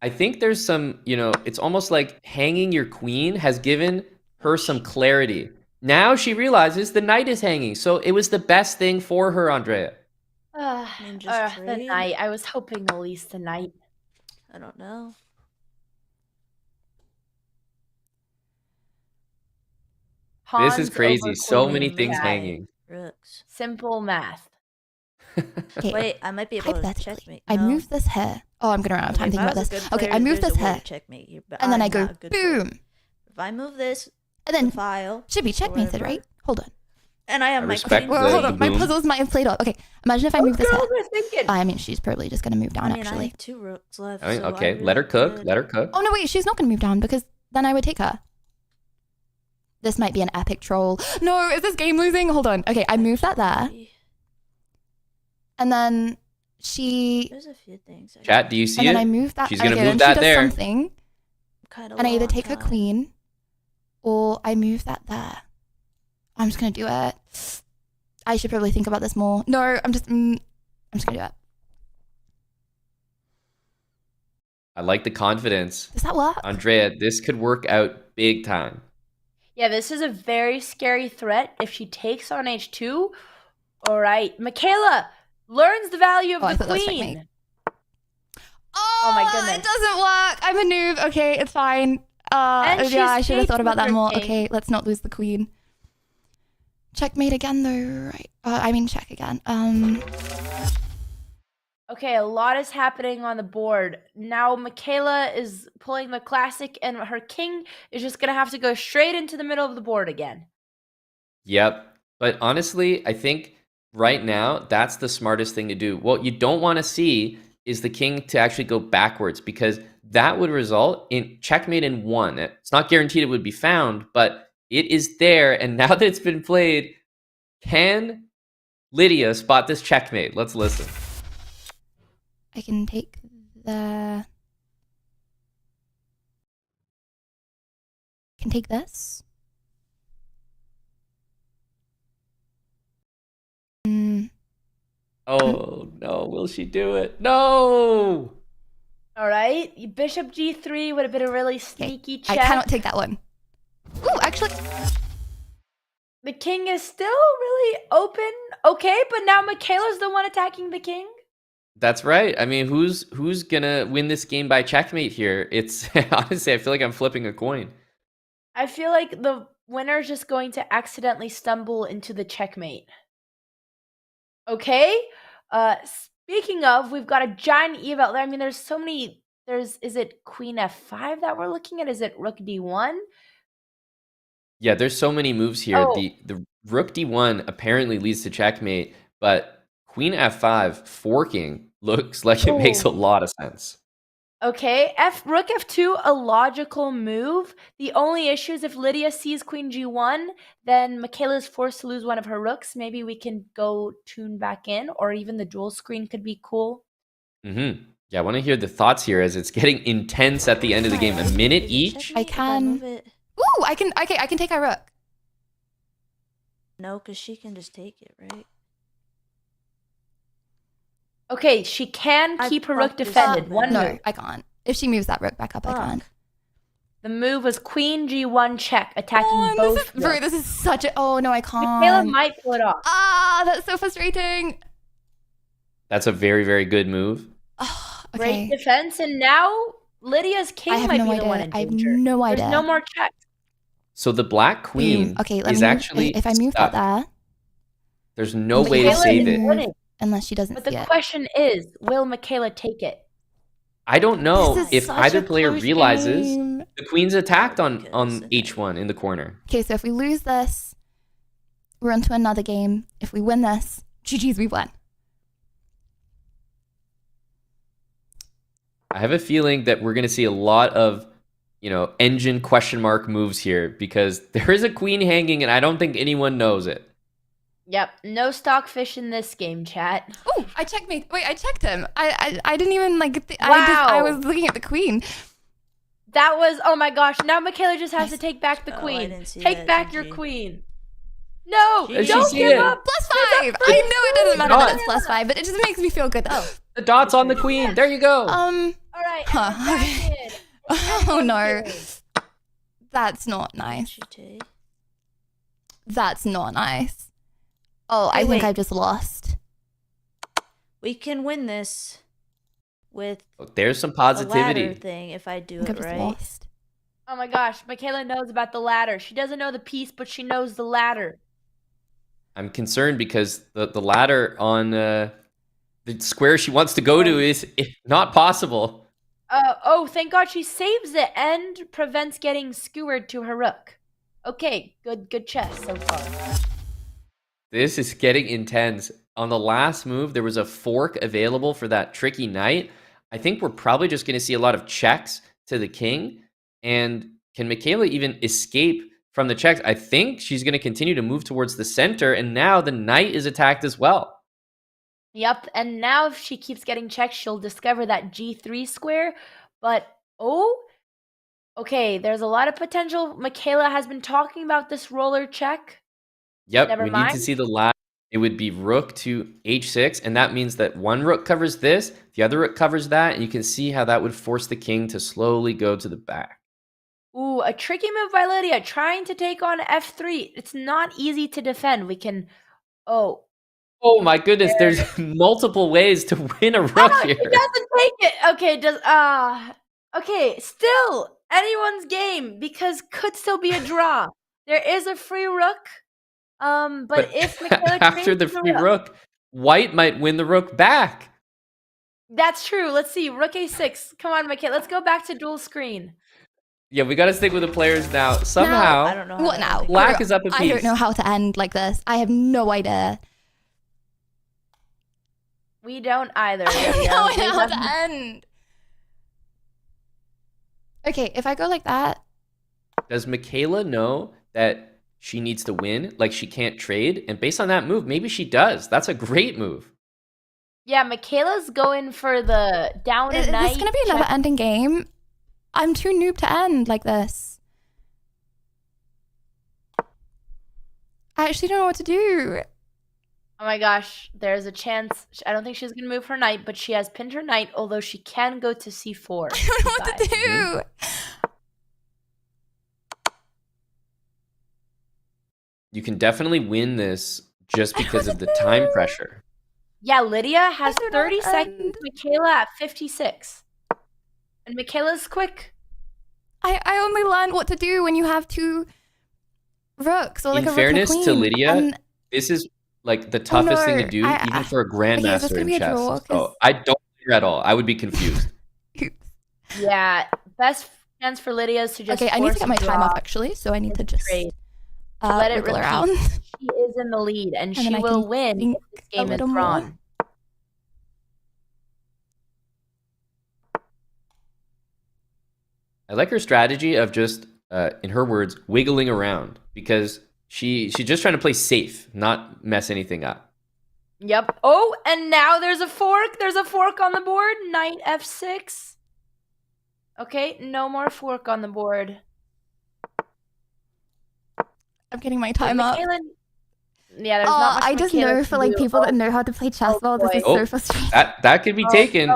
I think there's some, it's almost like hanging your queen has given her some clarity. Now she realizes the knight is hanging, so it was the best thing for her, Andrea. The knight. I was hoping at least the knight. I don't know. This is crazy. So many things hanging. Rooks. Simple math. Okay. Wait, I might be able to checkmate. I move this here. Oh, I'm gonna run out of time thinking about this. Okay, I move this here. Checkmate. And then I go boom. If I move this, And then file. should be checkmated, whatever. right? Hold on. And I have my respect queen. Well, hold the on. My boom. puzzles might have played off. Okay, imagine if I move this Girls here. are thinking. I mean, she's probably just gonna move down, I mean, I actually. have 2 rooks left. I mean, so I okay, really let her cook. could- Let her cook. Oh, no, wait. She's not gonna move down because then I would take her. This might be an epic troll. No, is this game losing? Hold on. Okay, I moved that there. And then she... There's a few things. Chat, do you see And it? then I moved that... She's gonna okay, move then that she does there. something. Kinda And I either long take her time. queen or I move that there. I'm just gonna do it. I should probably think about this more. No, I'm just gonna do it. I like the confidence. Does that work? Andrea, this could work out big time. Yeah, this is a very scary threat if she takes on H2. All right, Macaiyla learns the value of Oh, I the thought that was queen. checkmate. Oh, my goodness. It doesn't work. I'm a noob. Okay, it's fine. And Yeah, I she's should have thought about that more. taking. Okay, let's not lose the queen. Checkmate again, though. Right. I mean, check again. Okay, a lot is happening on the board. Now Macaiyla is pulling the classic, and her king is just gonna have to go straight into the middle of the board again. Yep. But honestly, I think right now that's the smartest thing to do. What you don't want to see is the king to actually go backwards, because that would result in checkmate in 1. It's not guaranteed it would be found, but it is there. And now that it's been played, can Lydia spot this checkmate? Let's listen. I can take the... Can take this. Oh, no. Will she do it? No! All right, bishop G3 would have been a really sneaky check. I cannot take that one. Ooh, actually... The king is still really open. Okay, but now Macaiyla's the one attacking the king. That's right. I mean, who's gonna win this game by checkmate here? It's honestly, I feel like I'm flipping a coin. I feel like the winner is just going to accidentally stumble into the checkmate. Okay. Speaking of, we've got a giant Eve out there. I mean, there's so many. Is it Queen F5 that we're looking at? Is it Rook D1? Yeah, there's so many moves here. Oh. The Rook D1 apparently leads to checkmate, but Queen F5 forking looks like it makes a lot of sense. Okay, Rook F2, a logical move. The only issue is if Lydia sees Queen G1, then Macaiyla is forced to lose one of her rooks. Maybe we can go tune back in, or even the dual screen could be cool. Mm-hmm. Yeah, I want to hear the thoughts here as it's getting intense at the end of the game. A minute each. I can... Ooh, I can take her rook. No, because she can just take it, right? Okay, she can keep her rook defended. One No, move. I can't. If she moves that rook back up, I can't. The move was Queen G1 check, attacking both. Bro, this is such a... Oh, no, I can't. Macaiyla might pull it off. Ah, that's so frustrating. That's a very, very good move. Great defense, and now Lydia's king I have might no be idea. the one in I have danger. no idea. There's no more checks. So the black queen Okay, let is me move, actually if I move that stuck. there, There's no way to Macaiyla save is it. winning. unless she doesn't But see the it. question is, will Macaiyla take it? I don't know This is if such either a player close realizes game. the queen's attacked on H1 in the corner. Okay, so if we lose this, we're on to another game. If we win this, GG's, we won. I have a feeling that we're going to see a lot of, engine question mark moves here because there is a queen hanging and I don't think anyone knows it. Yep, no stockfish in this game, chat. Oh, I checkmate. Wait, I checked him. I didn't even I Wow. was looking at the queen. That was, oh my gosh, now Macaiyla just has to take back the Oh, I queen. didn't see Take that, back GG. your queen. No, She don't see give it. up. +5. I know it doesn't matter that it's +5, but it just makes me feel good. The dot's on the queen. There you go. All right, okay. Oh no, that's not nice. That's not nice. Oh, I Hey, think wait. I've just lost. We can win this with There's some a ladder positivity. thing if I do I think I've it just right. lost. Oh my gosh, Macaiyla knows about the ladder. She doesn't know the piece, but she knows the ladder. I'm concerned because the ladder on the square she wants to go to is not possible. Oh, thank God she saves it and prevents getting skewered to her rook. Okay, good chess so far. This is getting intense. On the last move, there was a fork available for that tricky knight. I think we're probably just going to see a lot of checks to the king. And can Macaiyla even escape from the checks? I think she's going to continue to move towards the center. And now the knight is attacked as well. Yep, and now if she keeps getting checked, she'll discover that G3 square. But, okay, there's a lot of potential. Macaiyla has been talking about this roller check. Yep, Never we mind. need to see the last. It would be rook to h6, and that means that one rook covers this, the other rook covers that, and you can see how that would force the king to slowly go to the back. Ooh, a tricky move by Lydia, trying to take on f3. It's not easy to defend. We can... Oh my goodness, there's multiple ways to win a rook here. It doesn't take it. Okay, okay, still anyone's game because could still be a draw. There is a free rook. But if Macaiyla after the free rook, white might win the rook back. That's true. Let's see. Rook a6. Come on, Macaiyla. Let's go back to dual screen. Yeah, we got to stick with the players now. Somehow, I don't know. What now? Black is up a piece. I don't know how to end like this. I have no idea. We don't either. I don't know how to end. Okay, if I go like that. Does Macaiyla know that she needs to win? Like she can't trade? And based on that move, maybe she does. That's a great move. Yeah, Macaiyla's going for the down a knight. Is this going to be another ending game? I'm too noob to end like this. I actually don't know what to do. Oh my gosh, there's a chance. I don't think she's going to move her knight, but she has pinned her knight, although she can go to c4. I don't know what to do. You can definitely win this just because of the time pressure. Yeah, Lydia has 30 seconds, Macaiyla at 56. And Macaiyla's quick. I only learned what to do when you have two rooks or like In a fairness rook and to a queen. Lydia, And this is like the toughest thing to do, even for a grandmaster in chess. So I don't hear at all. I would be confused. Yeah, best chance for Lydia is to just Okay, I need to force get my a time draw off actually, so I need to just let it wiggle repeat. around. She is in the lead, and then she I will can win think if this game a is little drawn. more. I like her strategy of just, in her words, wiggling around because she's just trying to play safe, not mess anything up. Yep. Oh, and now there's a fork. There's a fork on the board. Knight f6. Okay, no more fork on the board. I'm getting my time up. Yeah, there's not much I just Macaiyla know can for like do. people that know how to play chess well, this is so frustrating. That could be taken.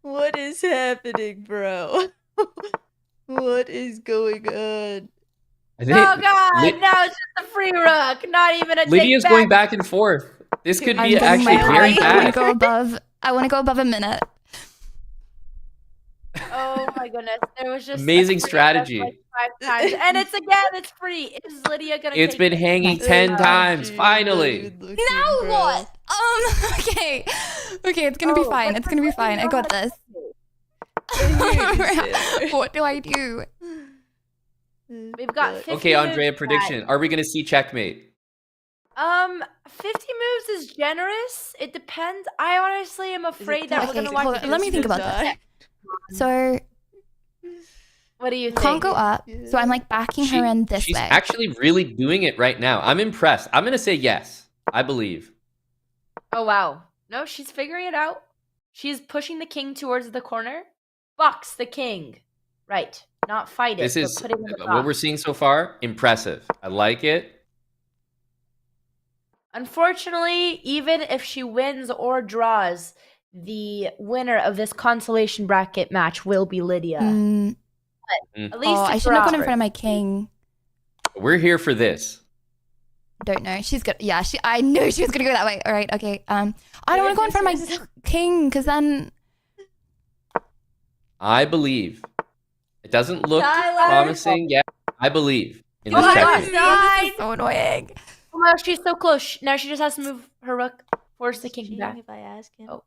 What is happening, bro? What is going on? I think Oh god, now it's just a free rook. Not even a Lydia's take going back and forth. This could I'm be getting actually my very time. bad. I want to go above a minute. Oh my goodness, there was just Amazing a free strategy. rook, like 5 times, and it's free. Is Lydia gonna? It's take been it? hanging 10 times, finally. Now what? Okay. Okay, it's gonna be fine. It's gonna be fine. I got this. What do I do? We've got 50 Okay, Andrea, moves prediction. Are we going to see checkmate? 50 moves is generous. It depends. I honestly am afraid that we're Okay, gonna watch. hold on. Let me think about this. So What do you think? can't go up. So I'm like backing her in this She's way. actually really doing it right now. I'm impressed. I'm going to say yes. I believe. Oh wow. No, she's figuring it out. She's pushing the king towards the corner. Box the king. Right. Not fight it. This is but put it in the what box. we're seeing so far. Impressive. I like it. Unfortunately, even if she wins or draws, the winner of this consolation bracket match will be Lydia. But at least I shouldn't have gone in front of my king. We're here for this. Don't know. She's good. Yeah, I knew she was gonna go that way. All right. Okay. I don't want to go in front of my king because then. I believe. It doesn't look Tyler. promising yet. I believe in this Oh my checkmate. God. This is so annoying. Oh my gosh, she's so close. Now she just has to move her rook, force the king back. If I ask him,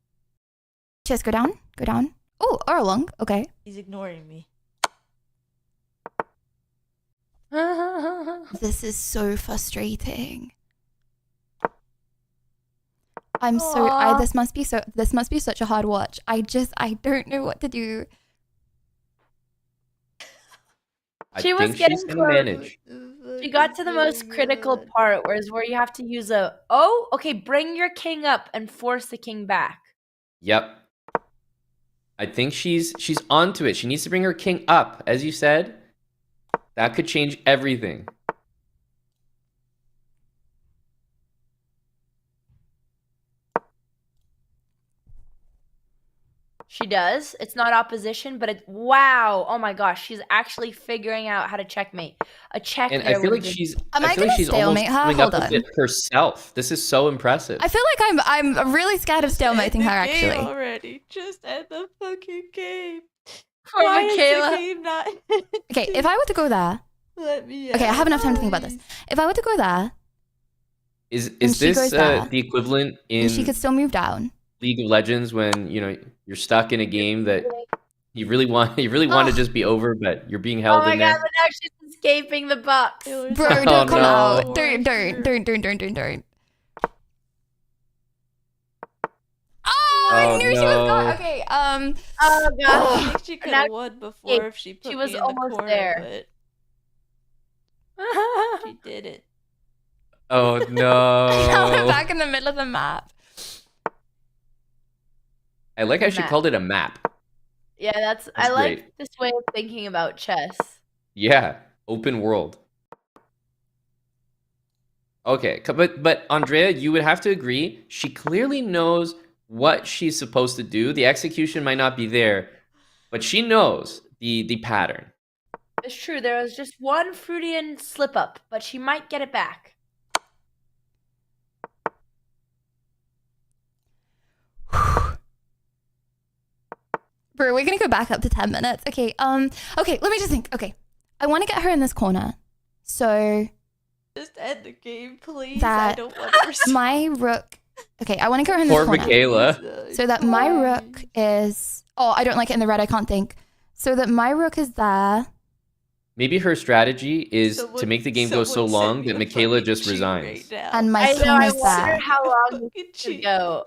Just go down. Go down. Oh, or along. Okay. he's ignoring me. This is so frustrating. I'm so this must be such a hard watch. I don't know what to do. I think she's gonna manage. She got to the most critical part, where you have to use okay, bring your king up and force the king back. Yep. I think she's onto it. She needs to bring her king up, as you said. That could change everything. She does. It's not opposition, but wow. Oh my gosh, she's actually figuring out how to checkmate. A check. And I feel like she's I gonna stalemate her? coming Hold up on. with it herself. This is so impressive. I feel like I'm really scared of stalemating her actually. Already. Just end the fucking game. Poor Why is Macaiyla. the game not Okay, if I were to go there. Let me Okay, I have enough time to think about this. If I were to go there, Is she this goes there, the equivalent then in she could still move down. League of Legends when you're stuck in a game that you really want to just be over, but you're being held Oh my in god, there? but now she's escaping the box. Bro, Oh, don't come no. out. Don't. Oh, I knew she was going. Okay, Oh I gosh. think she could have won before if she put was me in almost the corner, there. but she didn't. Oh now we're no! back in the middle of the map. I like how she Map. called it a map. Yeah, I That's like great. this way of thinking about chess. Yeah, open world. Okay, but Andrea, you would have to agree. She clearly knows what she's supposed to do. The execution might not be there, but she knows the pattern. It's true. There was just one Freudian slip up, but she might get it back. Bro, we're gonna go back up to 10 minutes. Okay, okay, let me just think. Okay. I wanna get her in this corner. So Just end the game, please. that I don't want to receive. my rook. Okay, I wanna get her in this Poor corner. Macaiyla. So that my rook is I don't like it in the red, I can't think. So that my rook is there. Maybe her strategy is to make the game go so long that Macaiyla just resigns. And my king I is wonder there. how long this could go.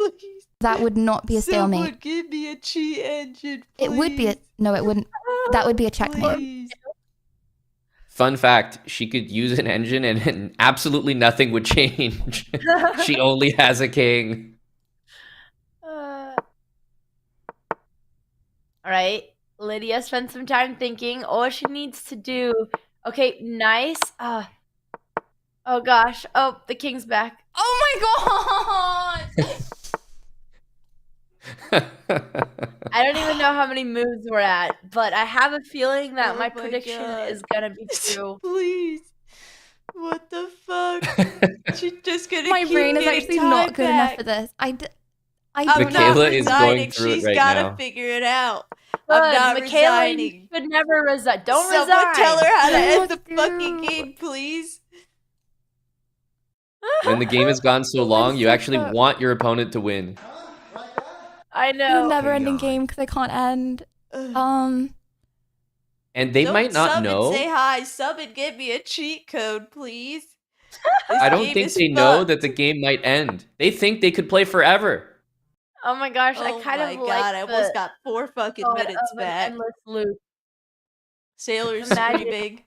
That would not be a stalemate. Someone give me a cheat engine, please. It would be it wouldn't. That would be a checkmate. Please. Fun fact, she could use an engine and absolutely nothing would change. She only has a king. All right. Lydia spent some time thinking. All she needs to do. Okay, nice. Oh gosh. Oh, the king's back. Oh my god! I don't even know how many moves we're at, but I have a feeling that Oh my my prediction God. is gonna be true. Please. What the fuck? She's just gonna My keep brain is getting actually time not good enough back. for this. I'm Macaiyla not is resigning. going through it She's right gotta now. figure it out. Good. I'm not Macaiyla, resigning. you should never resign. Don't Someone resign. tell her how to end What the do? fucking game, please. When the game has gone so long, you so actually fucked. want your opponent to win. I It's know. a never-ending game because I can't end. And they Don't might not sub know. And say hi. Sub and give me a cheat code, please. I don't think they know that the game might end. They think they could play forever. Oh my gosh, Oh I kind my of god, like I almost the got 4 fucking thought minutes of an back. endless loop. Sailors Imagine- screaming.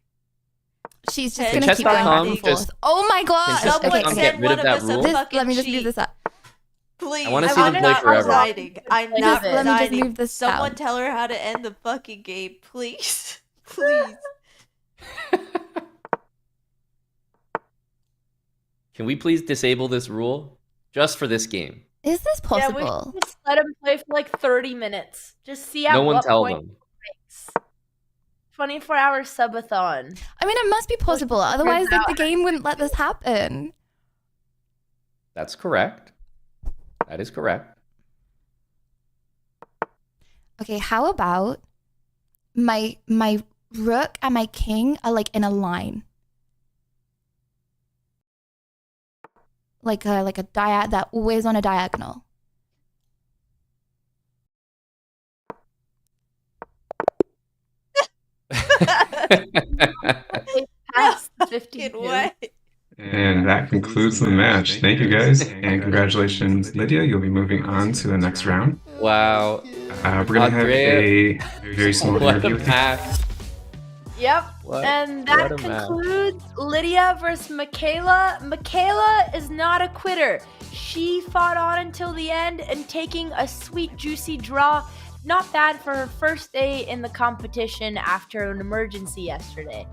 She's just Can gonna keep going back Chess.com and just- forth. Oh my god! Can Someone Chess.com Okay, get send rid one of of that us rule? a fucking let me just cheat. move this up. Please. I wanna see I'm them play not forever. resigning. I'm Let not me resigning. just move this Someone down. tell her how to end the fucking game, please. Please. Can we please disable this rule? Just for this game. Is this Yeah, we possible? should just let him play for like 30 minutes. Just see at No one what tell point them. it breaks. 24-hour subathon. I mean, it must be possible. Otherwise, like, the game wouldn't let this happen. That's correct. That is correct. Okay, how about my rook and my king are like in a line, like a that always on a diagonal. past the 52. Way. And that concludes the match. Thank you guys, and congratulations, Lydia. You'll be moving on to the next round. Wow. We're gonna have a very small What a interview with you. match. Yep. What- And what that a match. concludes Lydia versus Macaiyla. Macaiyla is not a quitter. She fought on until the end and taking a sweet, juicy draw. Not bad for her first day in the competition after an emergency yesterday.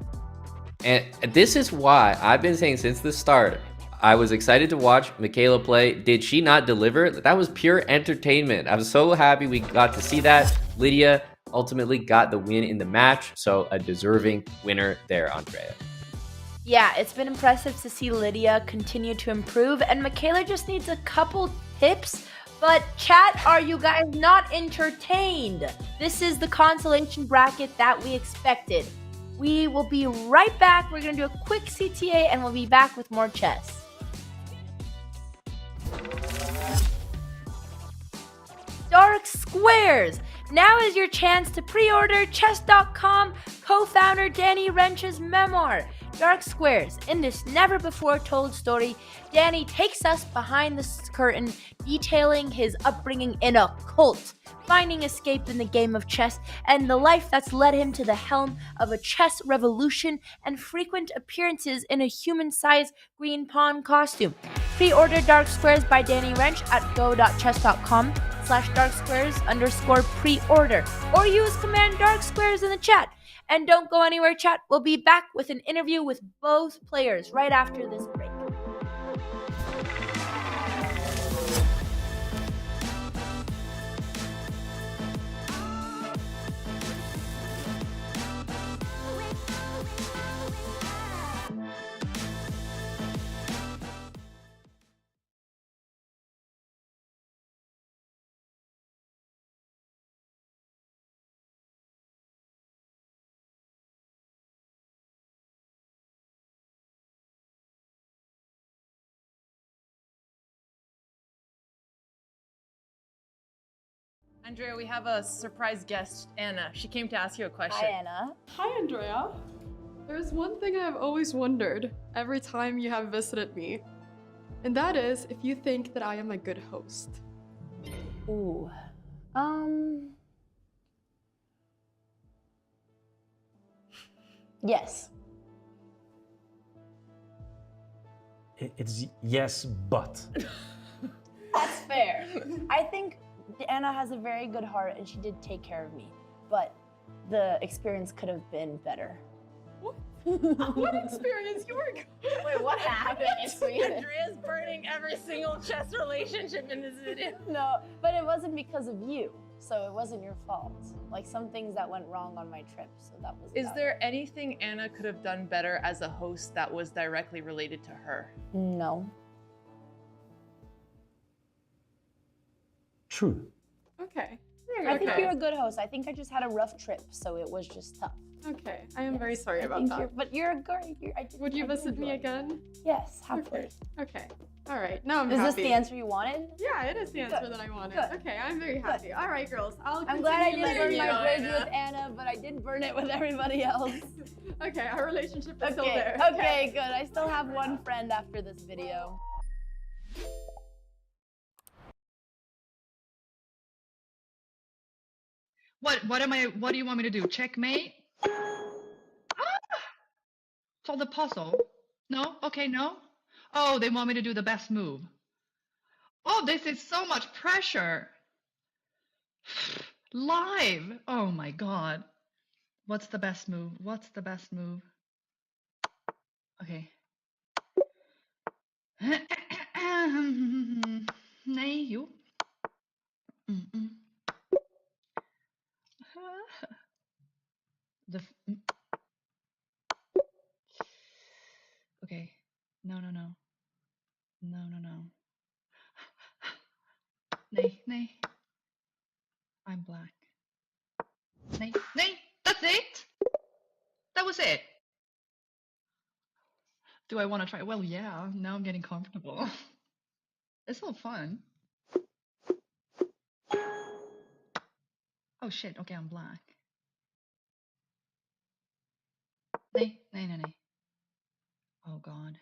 And this is why I've been saying since the start, I was excited to watch Macaiyla play. Did she not deliver? That was pure entertainment. I'm so happy we got to see that. Lydia ultimately got the win in the match, so a deserving winner there, Andrea. Yeah, it's been impressive to see Lydia continue to improve, and Macaiyla just needs a couple tips. But chat, are you guys not entertained? This is the consolation bracket that we expected. We will be right back. We're going to do a quick CTA, and we'll be back with more chess. Dark Squares. Now is your chance to pre-order Chess.com co-founder Danny Wrench's memoir, Dark Squares. In this never-before-told story, Danny takes us behind the curtain, detailing his upbringing in a cult, finding escape in the game of chess, and the life that's led him to the helm of a chess revolution and frequent appearances in a human-sized green pawn costume. Pre-order Dark Squares by Danny Wrench at go.chess.com/darksquares_pre-order, or use command Dark Squares in the chat. And don't go anywhere, chat. We'll be back with an interview with both players right after this break. Andrea, we have a surprise guest, Anna. She came to ask you a question. Hi, Anna. Hi, Andrea. There's one thing I've always wondered every time you have visited me, and that is if you think that I am a good host. Ooh. Yes. It's yes, but. That's fair. I think Anna has a very good heart and she did take care of me, but the experience could have been better. What experience? You were good. Wait, what happened? Andrea's burning every single chess relationship in this video. No, but it wasn't because of you, so it wasn't your fault. Like some things that went wrong on my trip, so that was. Is there anything Anna could have done better as a host that was directly related to her? No. True. Okay. I think you're a good host. I think I just had a rough trip, so it was just tough. Okay, I am very sorry about that. But you're a girl. Would you visit me again? Yes, happily. Okay. All right. Now I'm Is happy. this the answer you wanted? Yeah, it is the answer that I wanted. Good. Okay, I'm very happy. All right, girls. I'm glad I didn't burn my bridge with Anna, but I did burn it with everybody else. Okay, our relationship is still there. Okay, good. I still have one friend after this video. What do you want me to do? Checkmate? Solve the puzzle? No? Okay, no? Oh, they want me to do the best move. Oh, this is so much pressure. Live. Oh my god. What's the best move? What's the best move? Okay. Nej, jo. Okay. No. Nej. I'm black. Nej. That's it? That was it. Do I want to try? Well, yeah. Now I'm getting comfortable. It's so fun. Oh shit. Okay, I'm black. Nej. Oh God.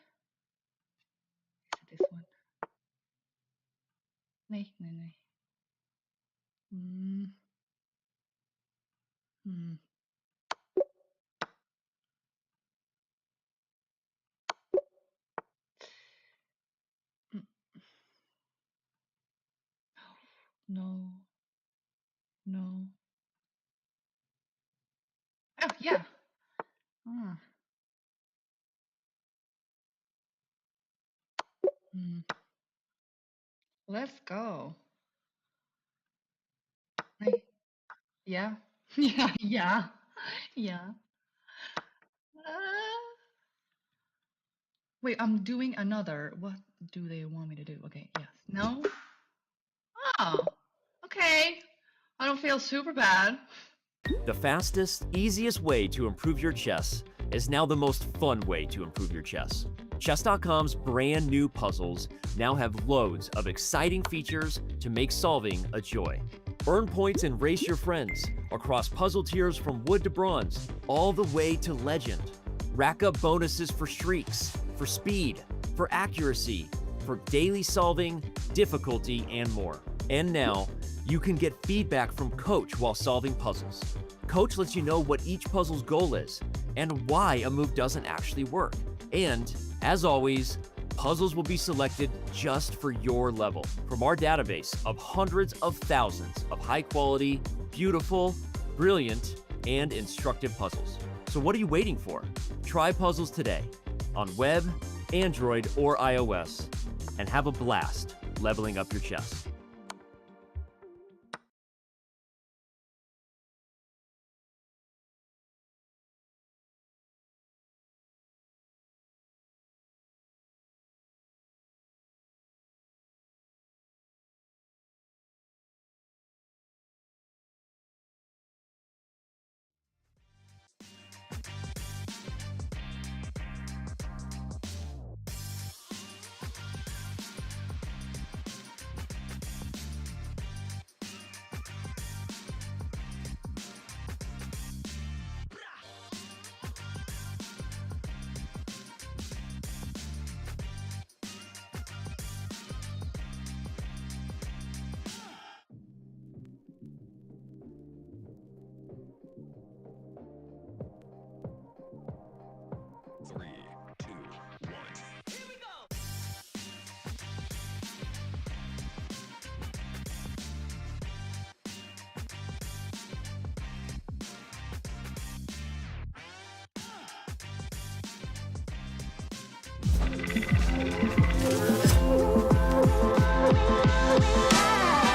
Is it this one? Nee, nee, nee. Hmm. Hmm. Mm. No. No. Oh, yeah. Ah. Hmm. Let's go. Nee. Yeah. Yeah, yeah. Yeah. Wait, I'm doing another. What do they want me to do? Okay, yes. No? Oh, okay. I don't feel super bad. The fastest, easiest way to improve your chess is now the most fun way to improve your chess. Chess.com's brand new puzzles now have loads of exciting features to make solving a joy. Earn points and race your friends across puzzle tiers from wood to bronze, all the way to legend. Rack up bonuses for streaks, for speed, for accuracy, for daily solving, difficulty, and more. And now, you can get feedback from Coach while solving puzzles. Coach lets you know what each puzzle's goal is and why a move doesn't actually work. And, as always, puzzles will be selected just for your level from our database of hundreds of thousands of high-quality, beautiful, brilliant, and instructive puzzles. So what are you waiting for? Try puzzles today on web, Android, or iOS, and have a blast leveling up your chess.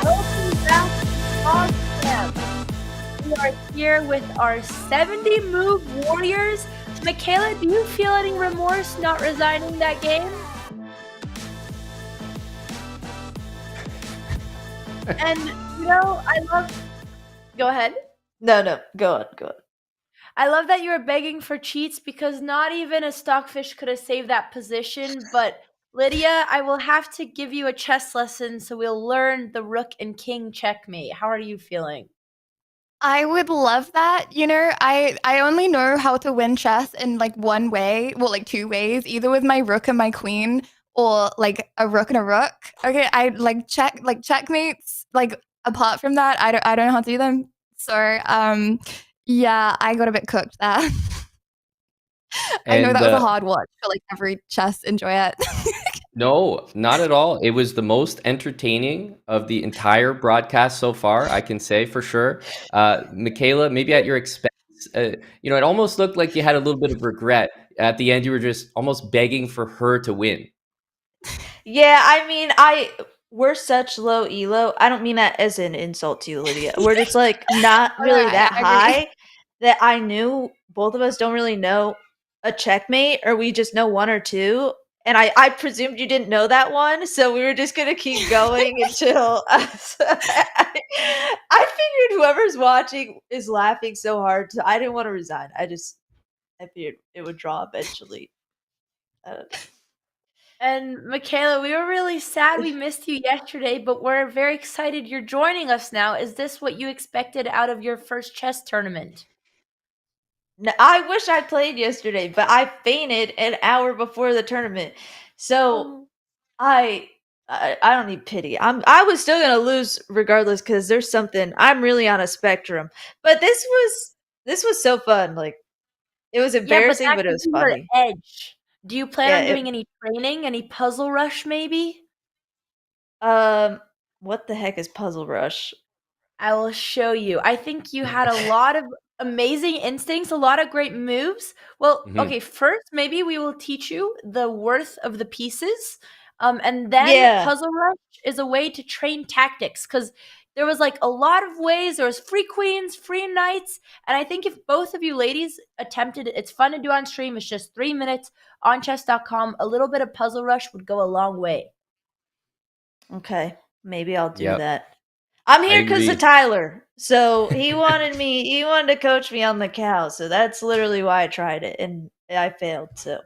Welcome back to PogChamps. We are here with our 70 move warriors. Macaiyla, do you feel any remorse not resigning that game? And I love. Go ahead. No, go on. I love that you were begging for cheats because not even a stockfish could have saved that position. But Lydia, I will have to give you a chess lesson so we'll learn the rook and king checkmate. How are you feeling? I would love that. I only know how to win chess in like one way, well, like two ways, either with my rook and my queen or like a rook and a rook. Okay, I like checkmates. Like apart from that, I don't know how to do them. So yeah, I got a bit cooked there. I know that was a hard watch for like every chess enjoyer. No, not at all. It was the most entertaining of the entire broadcast so far, I can say for sure. Macaiyla, maybe at your expense, it almost looked like you had a little bit of regret. At the end, you were just almost begging for her to win. Yeah, I mean, we're such low elo. I don't mean that as an insult to you, Lydia. We're just like not really that I agree. high that I knew both of us don't really know a checkmate, or we just know one or two. And I presumed you didn't know that one, so we were just gonna keep going until I figured whoever's watching is laughing so hard. So I didn't want to resign. I figured it would draw eventually. And Macaiyla, we were really sad we missed you yesterday, but we're very excited you're joining us now. Is this what you expected out of your first chess tournament? No, I wish I played yesterday, but I fainted an hour before the tournament. So I don't need pity. I was still gonna lose regardless because there's something. I'm really on a spectrum. But this was so fun. Like it was Yeah, but embarrassing, that but it could was be your funny. edge. Do you plan Yeah, on doing any training, any puzzle rush maybe? What the heck is Puzzle Rush? I will show you. I think you had a lot of amazing instincts, a lot of great moves. Well, okay, first maybe we will teach you the worth of the pieces. And then Yeah. Puzzle Rush is a way to train tactics because there was like a lot of ways. There was free queens, free knights, and I think if both of you ladies attempted it, it's fun to do on stream. It's just 3 minutes on Chess.com. A little bit of Puzzle Rush would go a long way. Okay, maybe I'll do Yep. that. I'm here I because of agree. Tyler. So he wanted to coach me on the cow. So that's literally why I tried it and I failed. So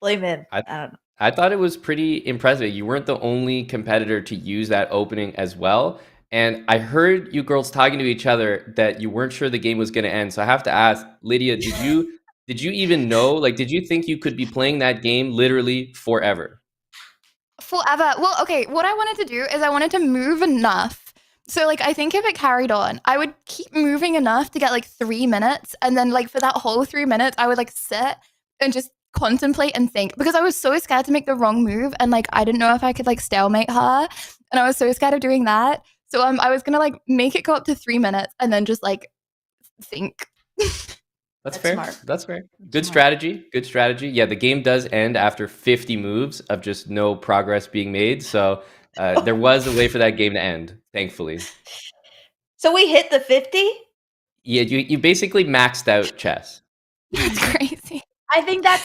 blame him. I don't know. I thought it was pretty impressive. You weren't the only competitor to use that opening as well. And I heard you girls talking to each other that you weren't sure the game was going to end. So I have to ask, Lydia, did you even know? Like, did you think you could be playing that game literally forever? Forever. Well, okay, what I wanted to do is I wanted to move enough. So, like, I think if it carried on, I would keep moving enough to get, like, 3 minutes. And then, like, for that whole 3 minutes, I would, like, sit and just contemplate and think. Because I was so scared to make the wrong move. And, like, I didn't know if I could, like, stalemate her. And I was so scared of doing that. So, I was going to, like, make it go up to 3 minutes and then just, like, think. That's fair. smart. That's fair. Good strategy. Good strategy. Yeah, the game does end after 50 moves of just no progress being made. So there was a way for that game to end, thankfully. So we hit the 50? Yeah, you basically maxed out chess. That's crazy. I think that's